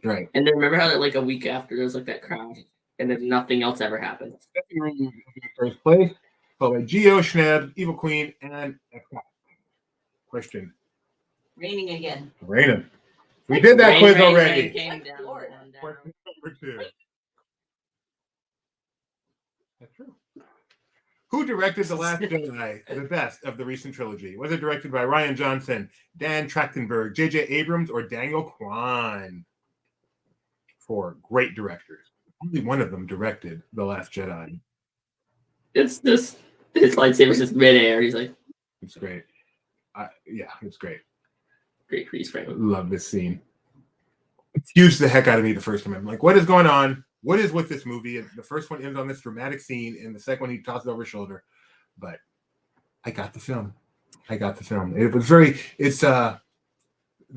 Right. And then remember how like a week after there was like that crash, and then nothing else ever happened. First place, followed by Geo, Schnab, Evil Queen, and Epcot. Question. Raining again. Raining. We did that quiz already. Came down, Lord. down. Question number 2. That's true. Who directed The Last Jedi, the best of the recent trilogy? Was it directed by Rian Johnson, Dan Trachtenberg, J.J. Abrams, or Daniel Kwan? 4 great directors. Only one of them directed The Last Jedi. It's this. His lightsaber's just midair. He's like, It's great. Yeah, it's great. great freeze frame. Love this scene. It confused the heck out of me the first time. I'm like, what is going on? What is with this movie? And the first one ends on this dramatic scene, and the second one he tosses over his shoulder. But I got the film. It was very. It's the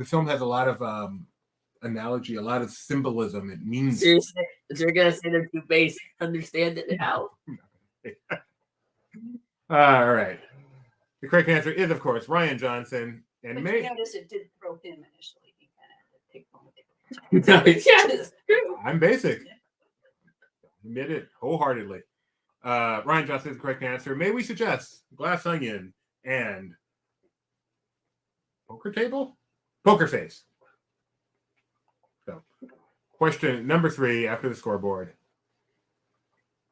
film has a lot of analogy, a lot of symbolism. It means. Seriously, they're gonna say they're too basic to understand it now. All right. The correct answer is, of course, Rian Johnson. And But May. you notice it did throw him initially. He kind of had to take home. No, yeah, it's true. I'm basic. Admit it wholeheartedly. Ryan Johnson is the correct answer. May we suggest glass onion and poker table? Poker face. So, question number 3 after the scoreboard.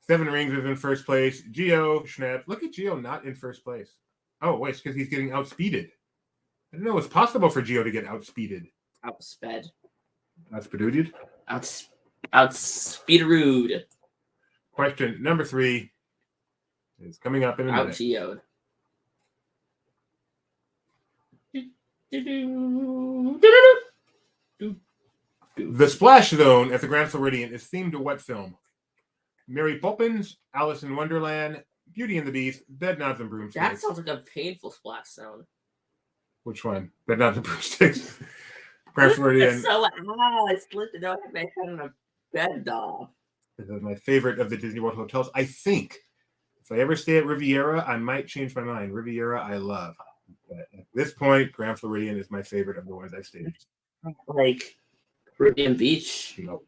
7 Rings is in first place. Geo Schnepp. Look at Geo not in first place. Oh, wait, it's because he's getting outspeeded. I didn't know it was possible for Geo to get outspeeded. Outsped. Outspeeded? Outspeederood. Question number 3 is coming up in a minute. Out-geoed. The Splash Zone at the Grand Floridian is themed to what film? Mary Poppins, Alice in Wonderland, Beauty and the Beast, Bed Knobs and Broomsticks. That sounds like a painful splash zone. Which one? Bed Knobs and Broomsticks. Grand Floridian. So I split the door my head on a bed doll. This is my favorite of the Disney World hotels. I think if I ever stay at Riviera, I might change my mind. Riviera, I love. But at this point, Grand Floridian is my favorite of the ones I've stayed. Like Caribbean Beach. No.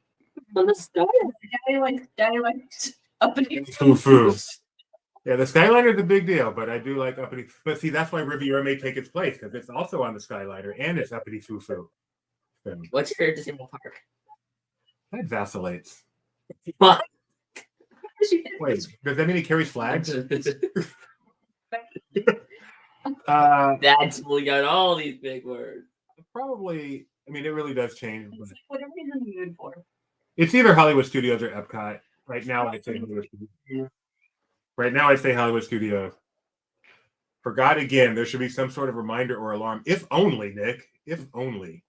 On the sky, Daddy likes uppity Foo-foo. Yeah, the Skyliner is a big deal, but I do like uppity. But see, that's why Riviera may take its place, because it's also on the Skyliner and it's uppity foo-foo. So, What's your favorite Disney World park? that vacillates. What? Wait, does that mean he carries flags? That's really got all these big words. Probably, I mean, it really does change. It's like whatever he's in the mood for. It's either Hollywood Studios or Epcot. Right now, I'd say Hollywood Studios. Right now, I'd say Hollywood Studios. Forgot again. There should be some sort of reminder or alarm. If only, Nick. If only.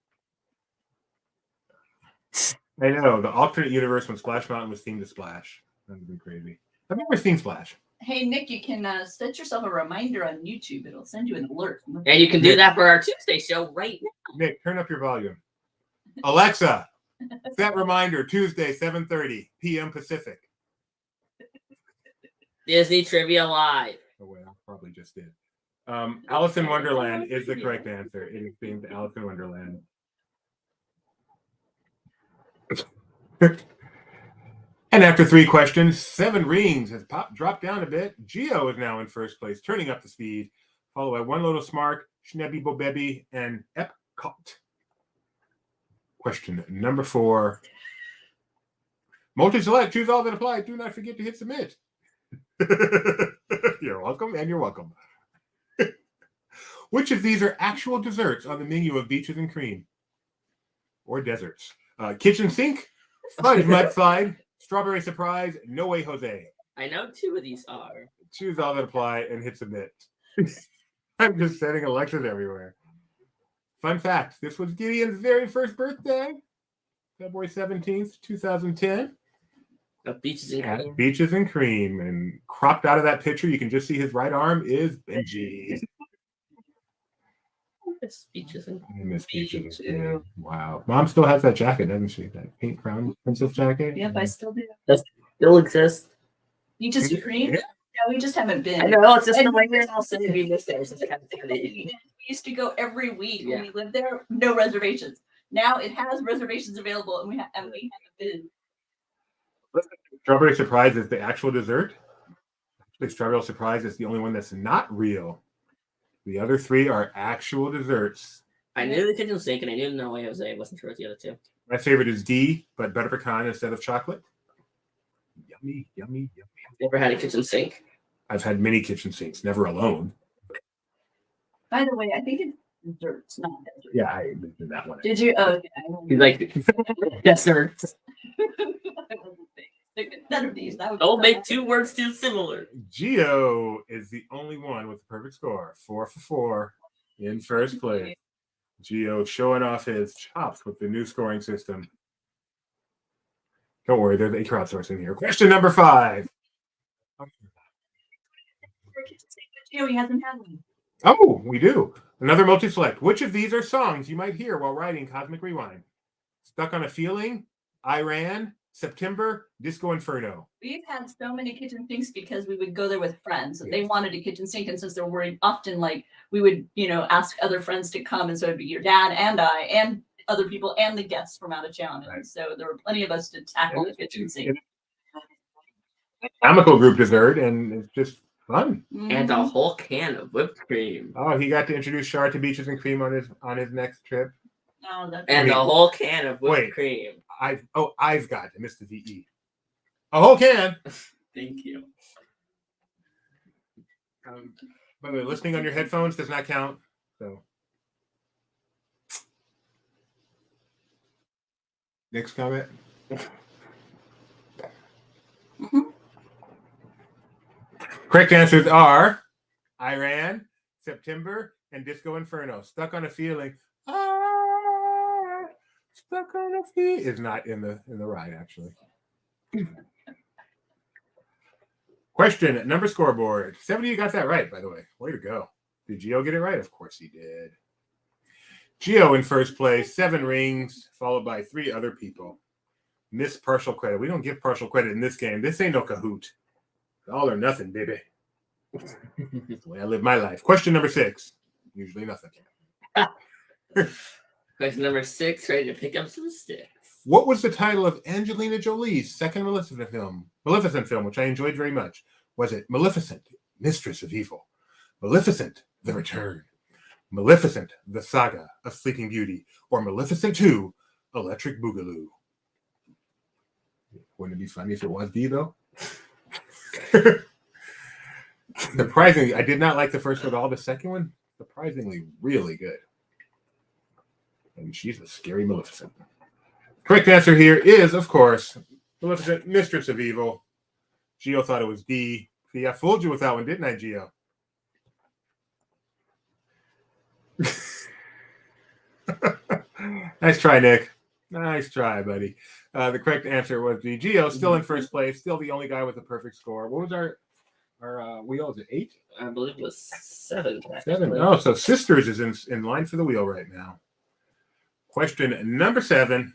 I know. The alternate universe when Splash Mountain was themed to Splash. That would have been crazy. I've never seen Splash. Hey, Nick, you can set yourself a reminder on YouTube. It'll send you an alert. And you can do that for our Tuesday show right now. Nick, turn up your volume. Alexa, set reminder Tuesday, 7:30 p.m. Pacific. Disney Trivia Live. Oh, wait, I probably just did. Alice in Wonderland is the correct answer. It is themed Alice in Wonderland. And after 3 questions, 7 Rings has dropped down a bit. Geo is now in first place, turning up the speed, followed by One Little Smart, Schnebby Bobebi, and Epcot. Question number 4. Multi-select, choose all that apply. Do not forget to hit submit. You're welcome, and you're welcome. Which of these are actual desserts on the menu of Beaches and Cream? Or deserts? Kitchen Sink, Fudge Mudslide, Strawberry Surprise, No Way Jose. I know 2 of these are. Choose all that apply and hit submit. I'm just setting Alexas everywhere. Fun fact, this was Gideon's very first birthday, February 17th, 2010. Beaches and Cream. Beaches and Cream. And cropped out of that picture, you can just see his right arm is Benji. Beaches and I miss Beaches and Cream. Wow. Mom still has that jacket, doesn't she? That pink crown princess jacket? Yep, I still do. Does still exist. Beaches and Cream? Yeah. Yeah, we just haven't been. I know, it's just And the way we we're all sitting we missed there. We used to go every week Yeah. when we lived there, no reservations. Now it has reservations available, and we haven't been. Strawberry Surprise is the actual dessert. The Strawberry Surprise is the only one that's not real. The other 3 are actual desserts. I knew the Kitchen Sink and I knew No Way Jose. I wasn't sure what the other 2. My favorite is D, but butter pecan instead of chocolate. Yummy, yummy, yummy. Never had a kitchen sink. I've had many kitchen sinks, never alone. By the way, I think it's desserts, not desserts. Yeah, I mentioned that one. Did you? Oh, okay. He's like, desserts. None of these. That would Don't make 2 words too similar. Geo is the only one with the perfect score. 4 for 4 in first place. Geo showing off his chops with the new scoring system. Don't worry, there's a crowdsourcing here. Question number 5. Geo, he hasn't had one. Oh, we do. Another multi-select. Which of these are songs you might hear while riding Cosmic Rewind? Stuck on a Feeling, I Ran, September, Disco Inferno. We've had so many kitchen sinks because we would go there with friends. They wanted a kitchen sink, and since they're worried, often like we would, ask other friends to come, and so it'd be your dad and I and other people and the guests from out of town. And so there were plenty of us to tackle the kitchen sink. comical group dessert, and it's just fun. And a whole can of whipped cream. Oh, he got to introduce Char to Beaches and Cream on his next trip. Oh, that's And a whole can of whipped Wait. cream. I've got to miss the VE. A whole can. Thank you. By the way, listening on your headphones does not count. So, next comment. Correct answers are Iran, September, and Disco Inferno. Stuck on a Feeling. Stuck on a Feeling is not in the ride actually. Question number scoreboard. 7 of you got that right, by the way. Way to go. Did Gio get it right? Of course he did. Gio in first place, 7 rings, followed by 3 other people. Missed partial credit. We don't give partial credit in this game. This ain't no Kahoot. All or nothing, baby. That's the way I live my life. Question number 6. Usually nothing. Question number 6, ready to pick up some sticks. What was the title of Angelina Jolie's second Maleficent film, which I enjoyed very much? Was it Maleficent, Mistress of Evil, Maleficent, The Return, Maleficent, The Saga of Sleeping Beauty, or Maleficent 2, Electric Boogaloo? Wouldn't it be funny if it was D, though? Surprisingly, I did not like the first one at all. The second one, surprisingly, really good. And she's a scary Maleficent. Correct answer here is, of course, Maleficent, Mistress of Evil. Gio thought it was D. See, I fooled you with that one, didn't I, Gio? Nice try, Nick. Nice try, buddy. The correct answer was D. Gio, still in first place, still the only guy with a perfect score. What was our wheel? Is it 8? I believe it was 7. 7. Oh, so Sisters is in line for the wheel right now. Question number 7.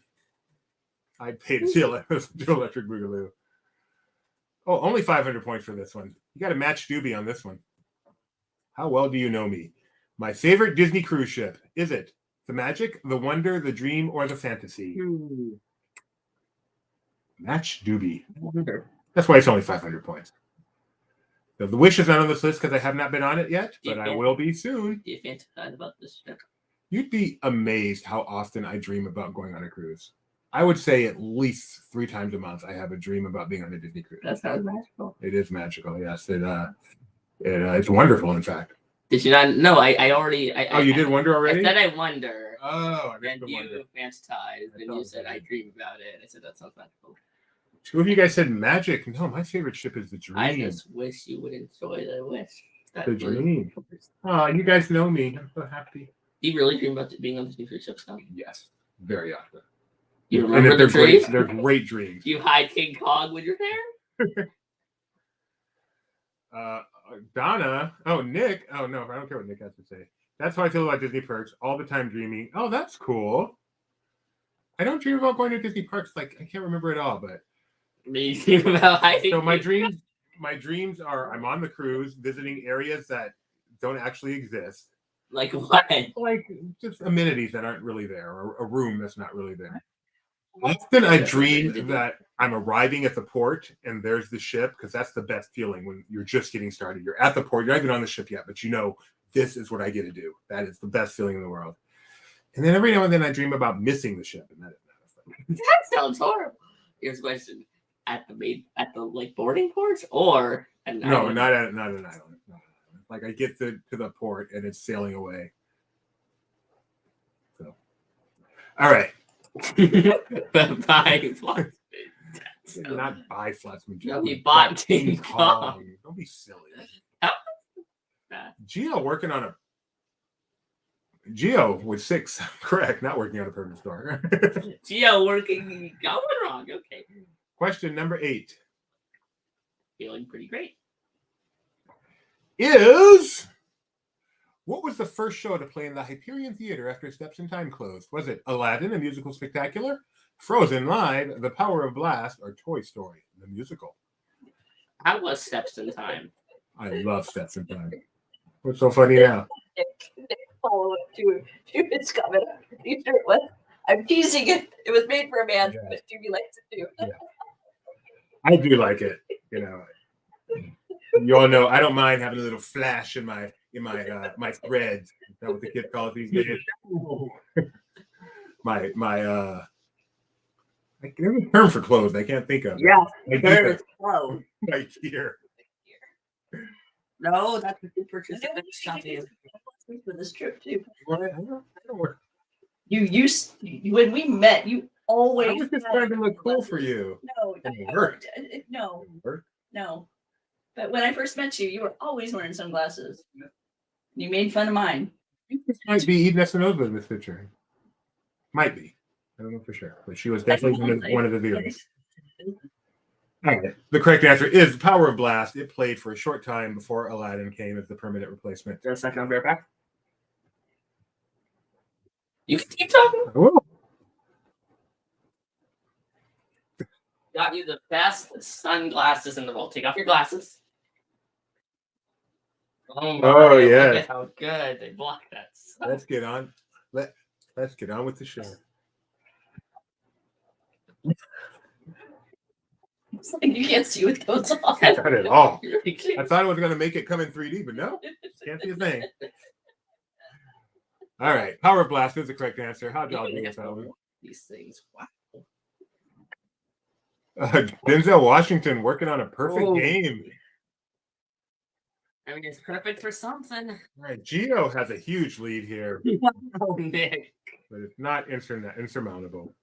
I paid to Electric Boogaloo. Oh, only 500 points for this one. You got to match Doobie on this one. How well do you know me? My favorite Disney cruise ship. Is it the Magic, the Wonder, the Dream, or the Fantasy? Match Doobie. That's why it's only 500 points. So the Wish is not on this list because I have not been on it yet, but I will be soon. Do you fantasize about this ship? You'd be amazed how often I dream about going on a cruise. I would say at least 3 times a month I have a dream about being on a Disney cruise. That sounds magical. It is magical, yes. It's wonderful, in fact. Did you not? No, I already. You did wonder already? I said I wonder. Oh, and you fantasized, and you said I dream about it. I said that sounds magical. 2 of you guys said magic. No, my favorite ship is the Dream. I just wish you would enjoy the wish. The Dream. Oh, you guys know me. I'm so happy. Do you really dream about being on Disney cruise ships now? Yes, very often. You remember the dreams? They're great dreams. You hide King Kong with your hair? Donna. Oh, Nick. Oh, no, I don't care what Nick has to say. That's how I feel about Disney perks. All the time dreaming. Oh, that's cool. I don't dream about going to Disney parks. Like, I can't remember it all, but. Me dream about hiding. So my dreams are I'm on the cruise visiting areas that don't actually exist. Like what? Like just amenities that aren't really there, or a room that's not really there. Often I dream that I'm arriving at the port and there's the ship, because that's the best feeling when you're just getting started. You're at the port, you're not even on the ship yet, but you know this is what I get to do. That is the best feeling in the world. And then every now and then I dream about missing the ship, and that is not fun. That sounds horrible. Here's a question: at the like boarding ports, or no, not an island. No. Like I get to the port and it's sailing away. So, all right. Buy flats. Not buy flats. No, he bought King Kong. Don't be silly. Gio working on a Gio with 6, correct? Not working on a permanent store. Gio working. Going wrong. Okay. Question number 8. Feeling pretty great. Is what was the first show to play in the Hyperion Theater after Steps in Time closed? Was it Aladdin, a musical spectacular, Frozen Live, The Power of Blast, or Toy Story, the musical? How was Steps in Time? I love Steps in Time. What's so funny now? Nick follow it to his comment. You sure it was? I'm teasing it. It was made for a man, but Jimmy likes it too. Yeah. I do like it. You know, you all know I don't mind having a little flash in my my threads. Is that what the kids call it these days? There's a term for clothes I can't think of. Yeah, My there gear. is clothes. My gear. No, that's what you purchased. I know we should do for this trip too. Well, I don't work. When we met, you always. I was just trying to look cool for you. No, And it worked. no, It worked. no. But when I first met you, you were always wearing sunglasses. You made fun of mine. This might be Eden Espinosa in this picture. Might be. I don't know for sure, but she was definitely one of the viewers. All right. The correct answer is The Power of Blast. It played for a short time before Aladdin came as the permanent replacement. Just a second, I'll be right back. You can keep talking. I will. Got you the best sunglasses in the world. Take off your glasses. Oh, Oh, yeah. Look at how good they block that. Let's get on. Let's get on with the show. It's like you can't see what goes on. Not at all. Really clear. I thought it was going to make it come in 3D, but no, can't see a thing. All right, Power of Blast is the correct answer. How'd y'all do this, Alvin? These things. Wow. Denzel Washington working on a perfect Oh. game. I mean, it's perfect for something. All right, Gio has a huge lead here, Oh, Nick. but it's not insurmountable.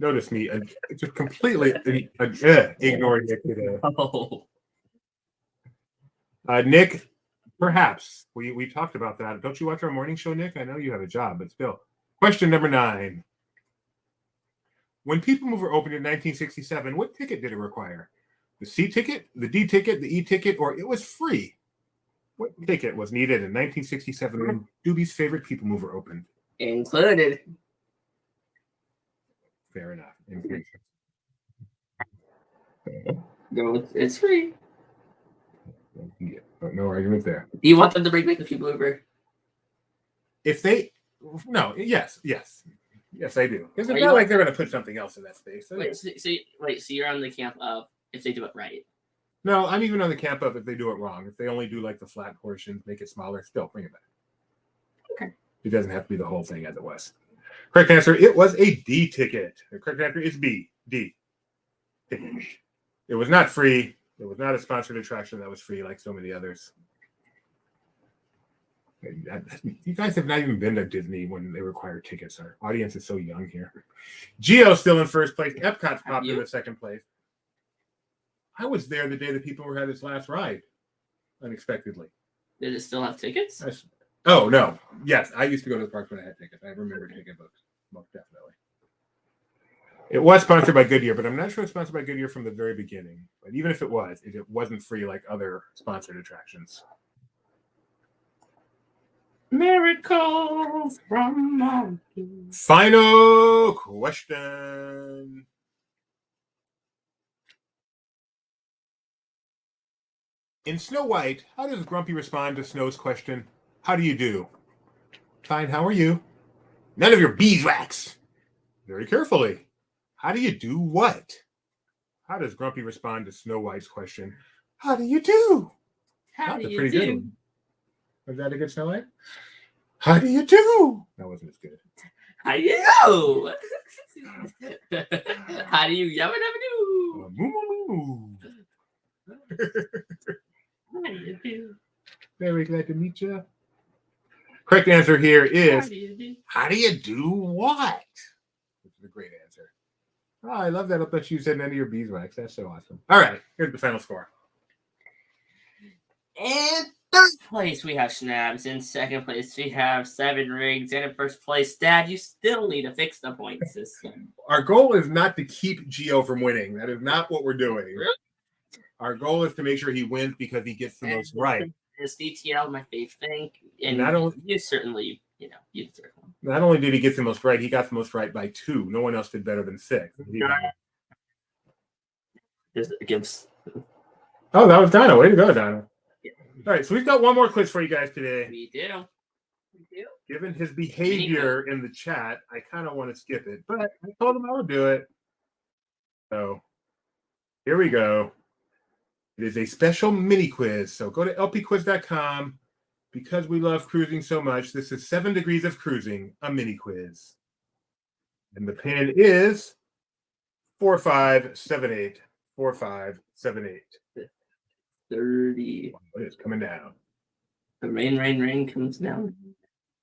Notice me just completely ignoring Nick today. Oh. Nick, perhaps we talked about that. Don't you watch our morning show, Nick? I know you have a job, but still. Question number 9. When People Mover opened in 1967, what ticket did it require? The C ticket, the D ticket, the E ticket, or it was free? What ticket was needed in 1967 when Doobie's favorite People Mover opened? Included. Fair enough. No, it's free. Yeah, no argument there. Do you want them to bring back the People Mover? If they, no, yes, I do. Because Are it's you not like they're going to put something else in that space. So Wait, so you're on the camp of if they do it right. no, I'm even on the camp of if they do it wrong. If they only do like the flat portions, make it smaller, still bring it back. Okay. It doesn't have to be the whole thing as it was. Correct answer, it was a D ticket. The correct answer is B, D. Ticket. It was not free. It was not a sponsored attraction that was free like so many others. You guys have not even been to Disney when they require tickets. Our audience is so young here. Geo's still in first place. Epcot's popped in the second place. I was there the day that People Mover had its last ride, unexpectedly. Did it still have tickets? Oh, no. Yes, I used to go to the parks when I had tickets. I remember ticket books, most definitely. It was sponsored by Goodyear, but I'm not sure it's sponsored by Goodyear from the very beginning. But even if it was, it wasn't free like other sponsored attractions. Miracles from mountains. Final question. In Snow White, how does Grumpy respond to Snow's question, "How do you do?" Fine, how are you? None of your beeswax. Very carefully. How do you do what? How does Grumpy respond to Snow White's question, "How do you do?" How That's do a you pretty do? good one. Was that a good Snow White? How do you do? That wasn't as good. How do you know? How do you yabba dabba do? Moo, moo, moo. How do you do? Very glad to meet you. Correct answer here How is, do you do? how do you do what? Which is a great answer. Oh, I love that. I bet you said none of your beeswax. That's so awesome. All right, here's the final score. In third place, we have Schnabs. In second place, we have 7 Rings. And in first place, Dad, you still need to fix the point system. Our goal is not to keep Gio from winning. That is not what we're doing. Really? Our goal is to make sure he wins because he gets the most right. This DTL, my favorite thing. And Not only- you certainly, you deserve one. Not only did he get the most right, he got the most right by 2. No one else did better than 6. It gives. Oh, that was Donna. Way to go, Donna. Yeah. All right, so we've got one more quiz for you guys today. We do. Given his behavior in the chat, I kind of want to skip it, but I told him I would do it. So here we go. It is a special mini quiz. So go to lpquiz.com. Because we love cruising so much, this is 7 Degrees of Cruising, a mini quiz. And the pin is 4578. 4578. 30. It's coming down. The rain comes down.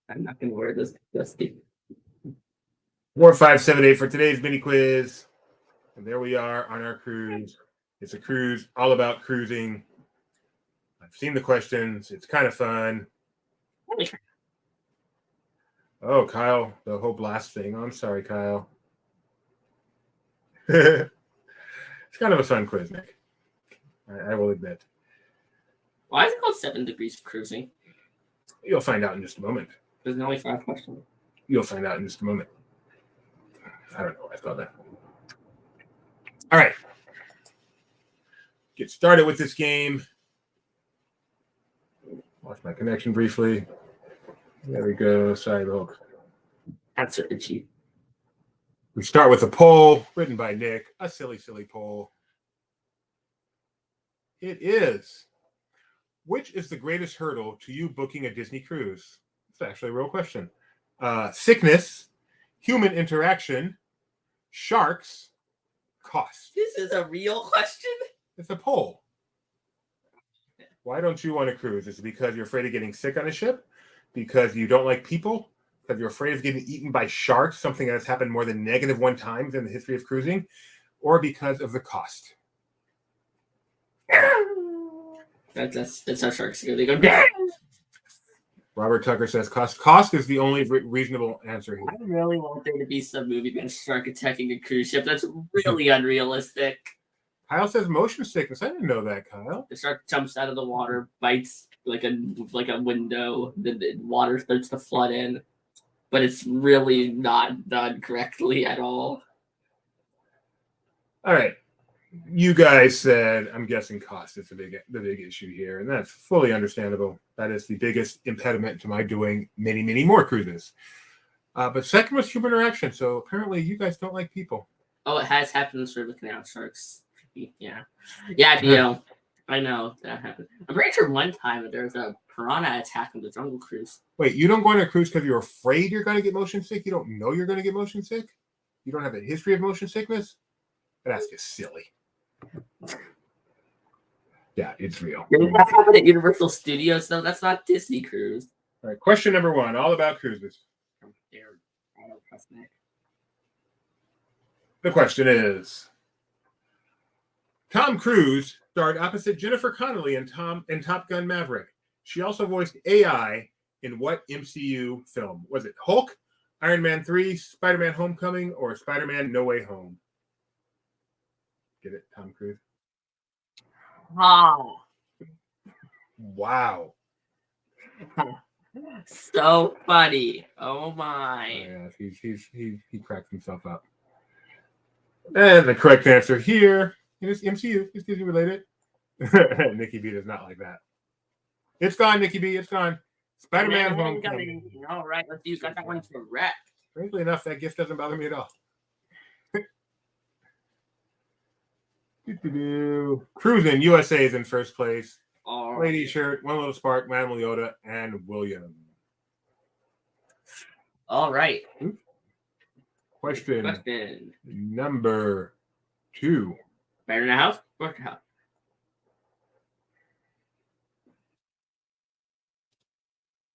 I'm not going to wear this dusty. 4578 for today's mini quiz. And there we are on our cruise. It's a cruise all about cruising. I've seen the questions. It's kind of fun. Oh, Kyle, the whole blast thing. Oh, I'm sorry, Kyle. It's kind of a fun quiz, Nick. I will admit. Why is it called 7 Degrees of Cruising? You'll find out in just a moment. There's only 5 questions. You'll find out in just a moment. I don't know. I thought that. All right. Get started with this game. Lost my connection briefly. There we go. Sorry, folks. That's itchy. We start with a poll written by Nick. A silly, silly poll. It is, which is the greatest hurdle to you booking a Disney cruise? It's actually a real question. Sickness, human interaction, sharks, cost. This is a real question? It's a poll. Why don't you want to cruise? Is it because you're afraid of getting sick on a ship? Because you don't like people? Because you're afraid of getting eaten by sharks, something that has happened more than -1 times in the history of cruising? Or because of the cost? That's how sharks go. They go. Robert Tucker says cost. Cost is the only reasonable answer here. I really want there to be some movie about a shark attacking a cruise ship. That's really unrealistic. Kyle says motion sickness. I didn't know that, Kyle. The shark jumps out of the water, bites like a window, then the water starts to flood in. But it's really not done correctly at all. All right. You guys said, I'm guessing cost is the big issue here, and that's fully understandable. That is the biggest impediment to my doing many, many more cruises. But second was human interaction. So apparently you guys don't like people. Oh, it has happened for the canal sharks. Yeah. Yeah, you know, I know that happened. I'm pretty sure one time there was a piranha attack on the Jungle Cruise. Wait, you don't go on a cruise because you're afraid you're going to get motion sick? You don't know you're going to get motion sick? You don't have a history of motion sickness? That's just silly. Yeah, it's real. Didn't that happen at Universal Studios, though? That's not Disney Cruise. All right, question number 1, all about cruises. The question is, Tom Cruise starred opposite Jennifer Connelly in Top Gun Maverick. She also voiced AI in what MCU film? Was it Hulk, Iron Man 3, Spider-Man Homecoming, or Spider-Man No Way Home? Get it, Tom Cruise? Oh. Wow. So funny. Oh my. Oh, yeah, he cracked himself up. And the correct answer here is MCU. It's Disney related. Nikki B does not like that. It's gone, Nikki B. It's gone. Spider-Man Homecoming. All right, let's use that one correct. Frankly enough, that gift doesn't bother me at all. Cruising USA is in first place. Lady Shirt, One Little Spark, Madame Leota, and William. All right. Question number 2. Better in the house? Work house.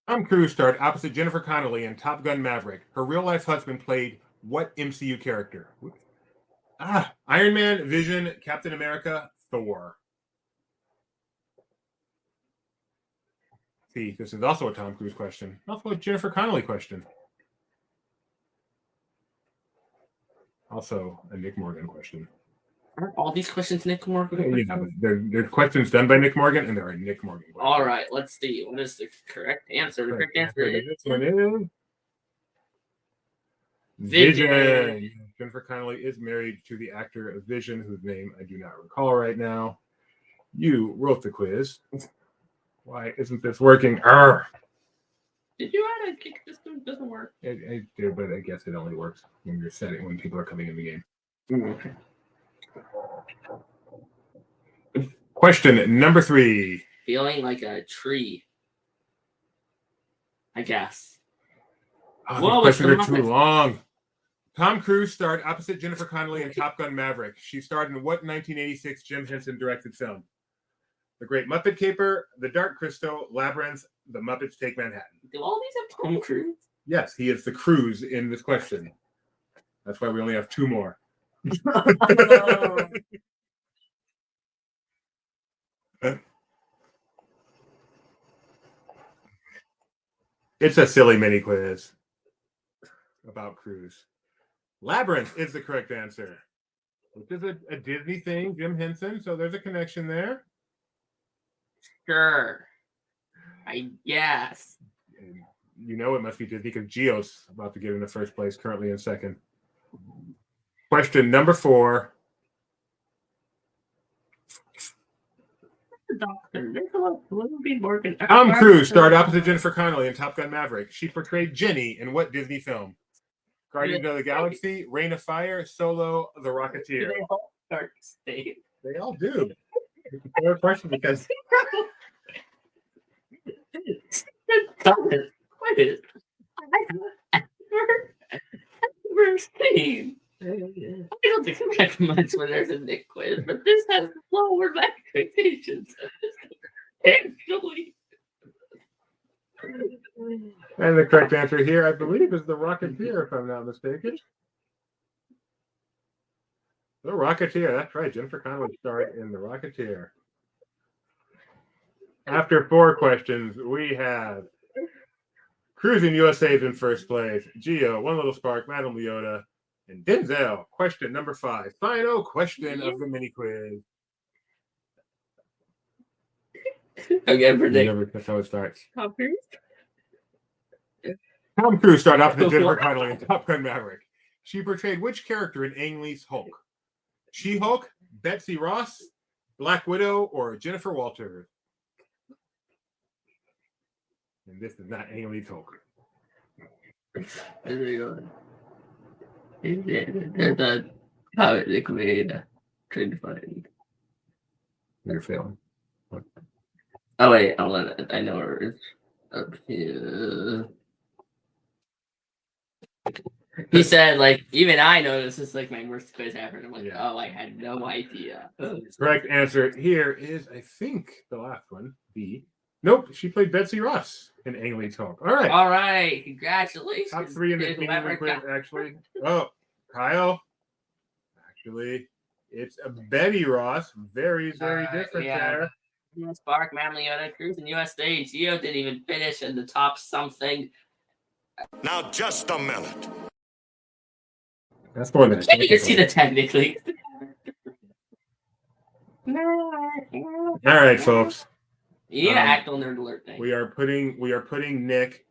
Tom Cruise starred opposite Jennifer Connelly in Top Gun Maverick. Her real-life husband played what MCU character? Iron Man, Vision, Captain America, Thor. See, this is also a Tom Cruise question. Also a Jennifer Connelly question. Also a Nick Morgan question. Aren't all these questions Nick Morgan? Yeah, but they're questions done by Nick Morgan, and there are Nick Morgan questions. All right, let's see. What is the correct answer? The correct answer is this one is Vision. Jennifer Connelly is married to the actor of Vision, whose name I do not recall right now. You wrote the quiz. Why isn't this working? Arr! Did you add a kick system? Doesn't work. I did, but I guess it only works when you're setting when people are coming in the game. Okay. Question number 3. Feeling like a tree. I guess. Oh, Whoa, these it's questions the are too Muppets. long. Tom Cruise starred opposite Jennifer Connelly in Top Gun Maverick. She starred in what 1986 Jim Henson directed film? The Great Muppet Caper, The Dark Crystal, Labyrinth, The Muppets Take Manhattan. Do all these have Tom Cruise? Yes, he is the Cruise in this question. That's why we only have 2 more. It's a silly mini quiz about Cruise. Labyrinth is the correct answer, which is a Disney thing, Jim Henson, so there's a connection there. Sure. I guess. And you know it must be Disney because Geo's about to get into first place, currently in second. Question number 4. Tom Cruise starred opposite Jennifer Connelly in Top Gun Maverick. She portrayed Jenny in what Disney film? Guardians of the Galaxy, Reign of Fire, Solo, The Rocketeer. They all start state. They all do. It's a fair question because What is I've never seen. I don't expect much when there's a Nick quiz, but this has lowered my expectations. Actually. and the correct answer here, I believe, is The Rocketeer, if I'm not mistaken. The Rocketeer, that's right. Jennifer Connelly starred in The Rocketeer. After 4 questions, we have Cruising USA is in first place. Geo, One Little Spark, Madame Leota, and Denzel. Question number 5. Final question of the mini quiz. Okay, predict. That's how it starts. Tom Cruise? Tom Cruise started off with Jennifer Connelly in Top Gun Maverick. She portrayed which character in Ang Lee's Hulk? She-Hulk, Betsy Ross, Black Widow, or Jennifer Walters? And this is not Ang Lee's Hulk. There's a comic they made trying to find. You're failing. Oh wait, I'll let it. I know where it is. Up here. He said, like, even I know this is like my worst quiz ever. And I'm like, oh, I had no idea. Correct answer here is, I think, the last one. B. Nope, she played Betsy Ross in Ang Lee's Hulk. All right. All right, congratulations. Top 3 in this mini quiz, actually. Oh, Kyle. Actually, it's a Betty Ross. Very, very different there. Spark, Madame Leota, Cruise in USA. Geo didn't even finish in the top something. Now, just a minute. That's more than You can see the technically. All right, folks. You need to act on nerd alert thing. We are putting Nick.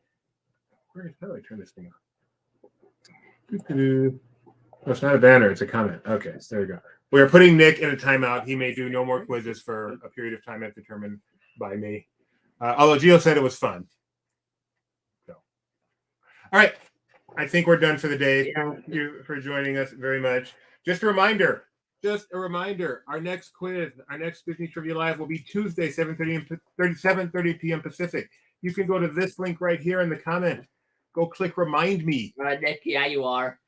How do I turn this thing off? Oh, it's not a banner, it's a comment. Okay, so there you go. We are putting Nick in a timeout. He may do no more quizzes for a period of time as determined by me. Although Gio said it was fun. So, all right. I think we're done for the day. Thank you for joining us very much. Just a reminder, our next quiz, our next Disney Trivia Live will be Tuesday, 7:30 p.m. Pacific. You can go to this link right here in the comment. Go click Remind Me. Nick, yeah, you are.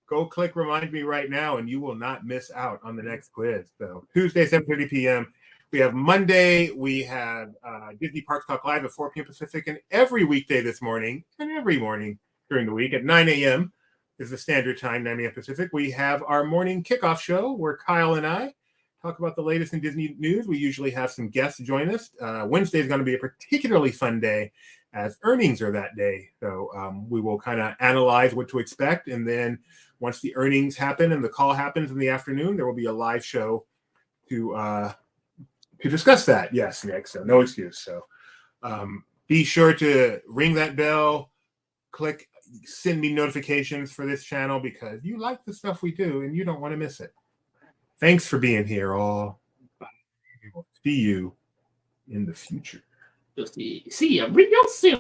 Go click Remind Me right now, and you will not miss out on the next quiz. So Tuesday, 7:30 p.m. We have Monday. We have Disney Parks Talk Live at 4 p.m. Pacific, and every weekday this morning, and every morning during the week at 9 a.m. is the standard time, 9 a.m. Pacific. We have our morning kickoff show where Kyle and I talk about the latest in Disney news. We usually have some guests join us. Wednesday is going to be a particularly fun day as earnings are that day. So we will kind of analyze what to expect. And then once the earnings happen and the call happens in the afternoon, there will be a live show to discuss that. Yes, Nick. So no excuse. So be sure to ring that bell, send me notifications for this channel because you like the stuff we do and you don't want to miss it. Thanks for being here all. We will see you in the future. See you real soon.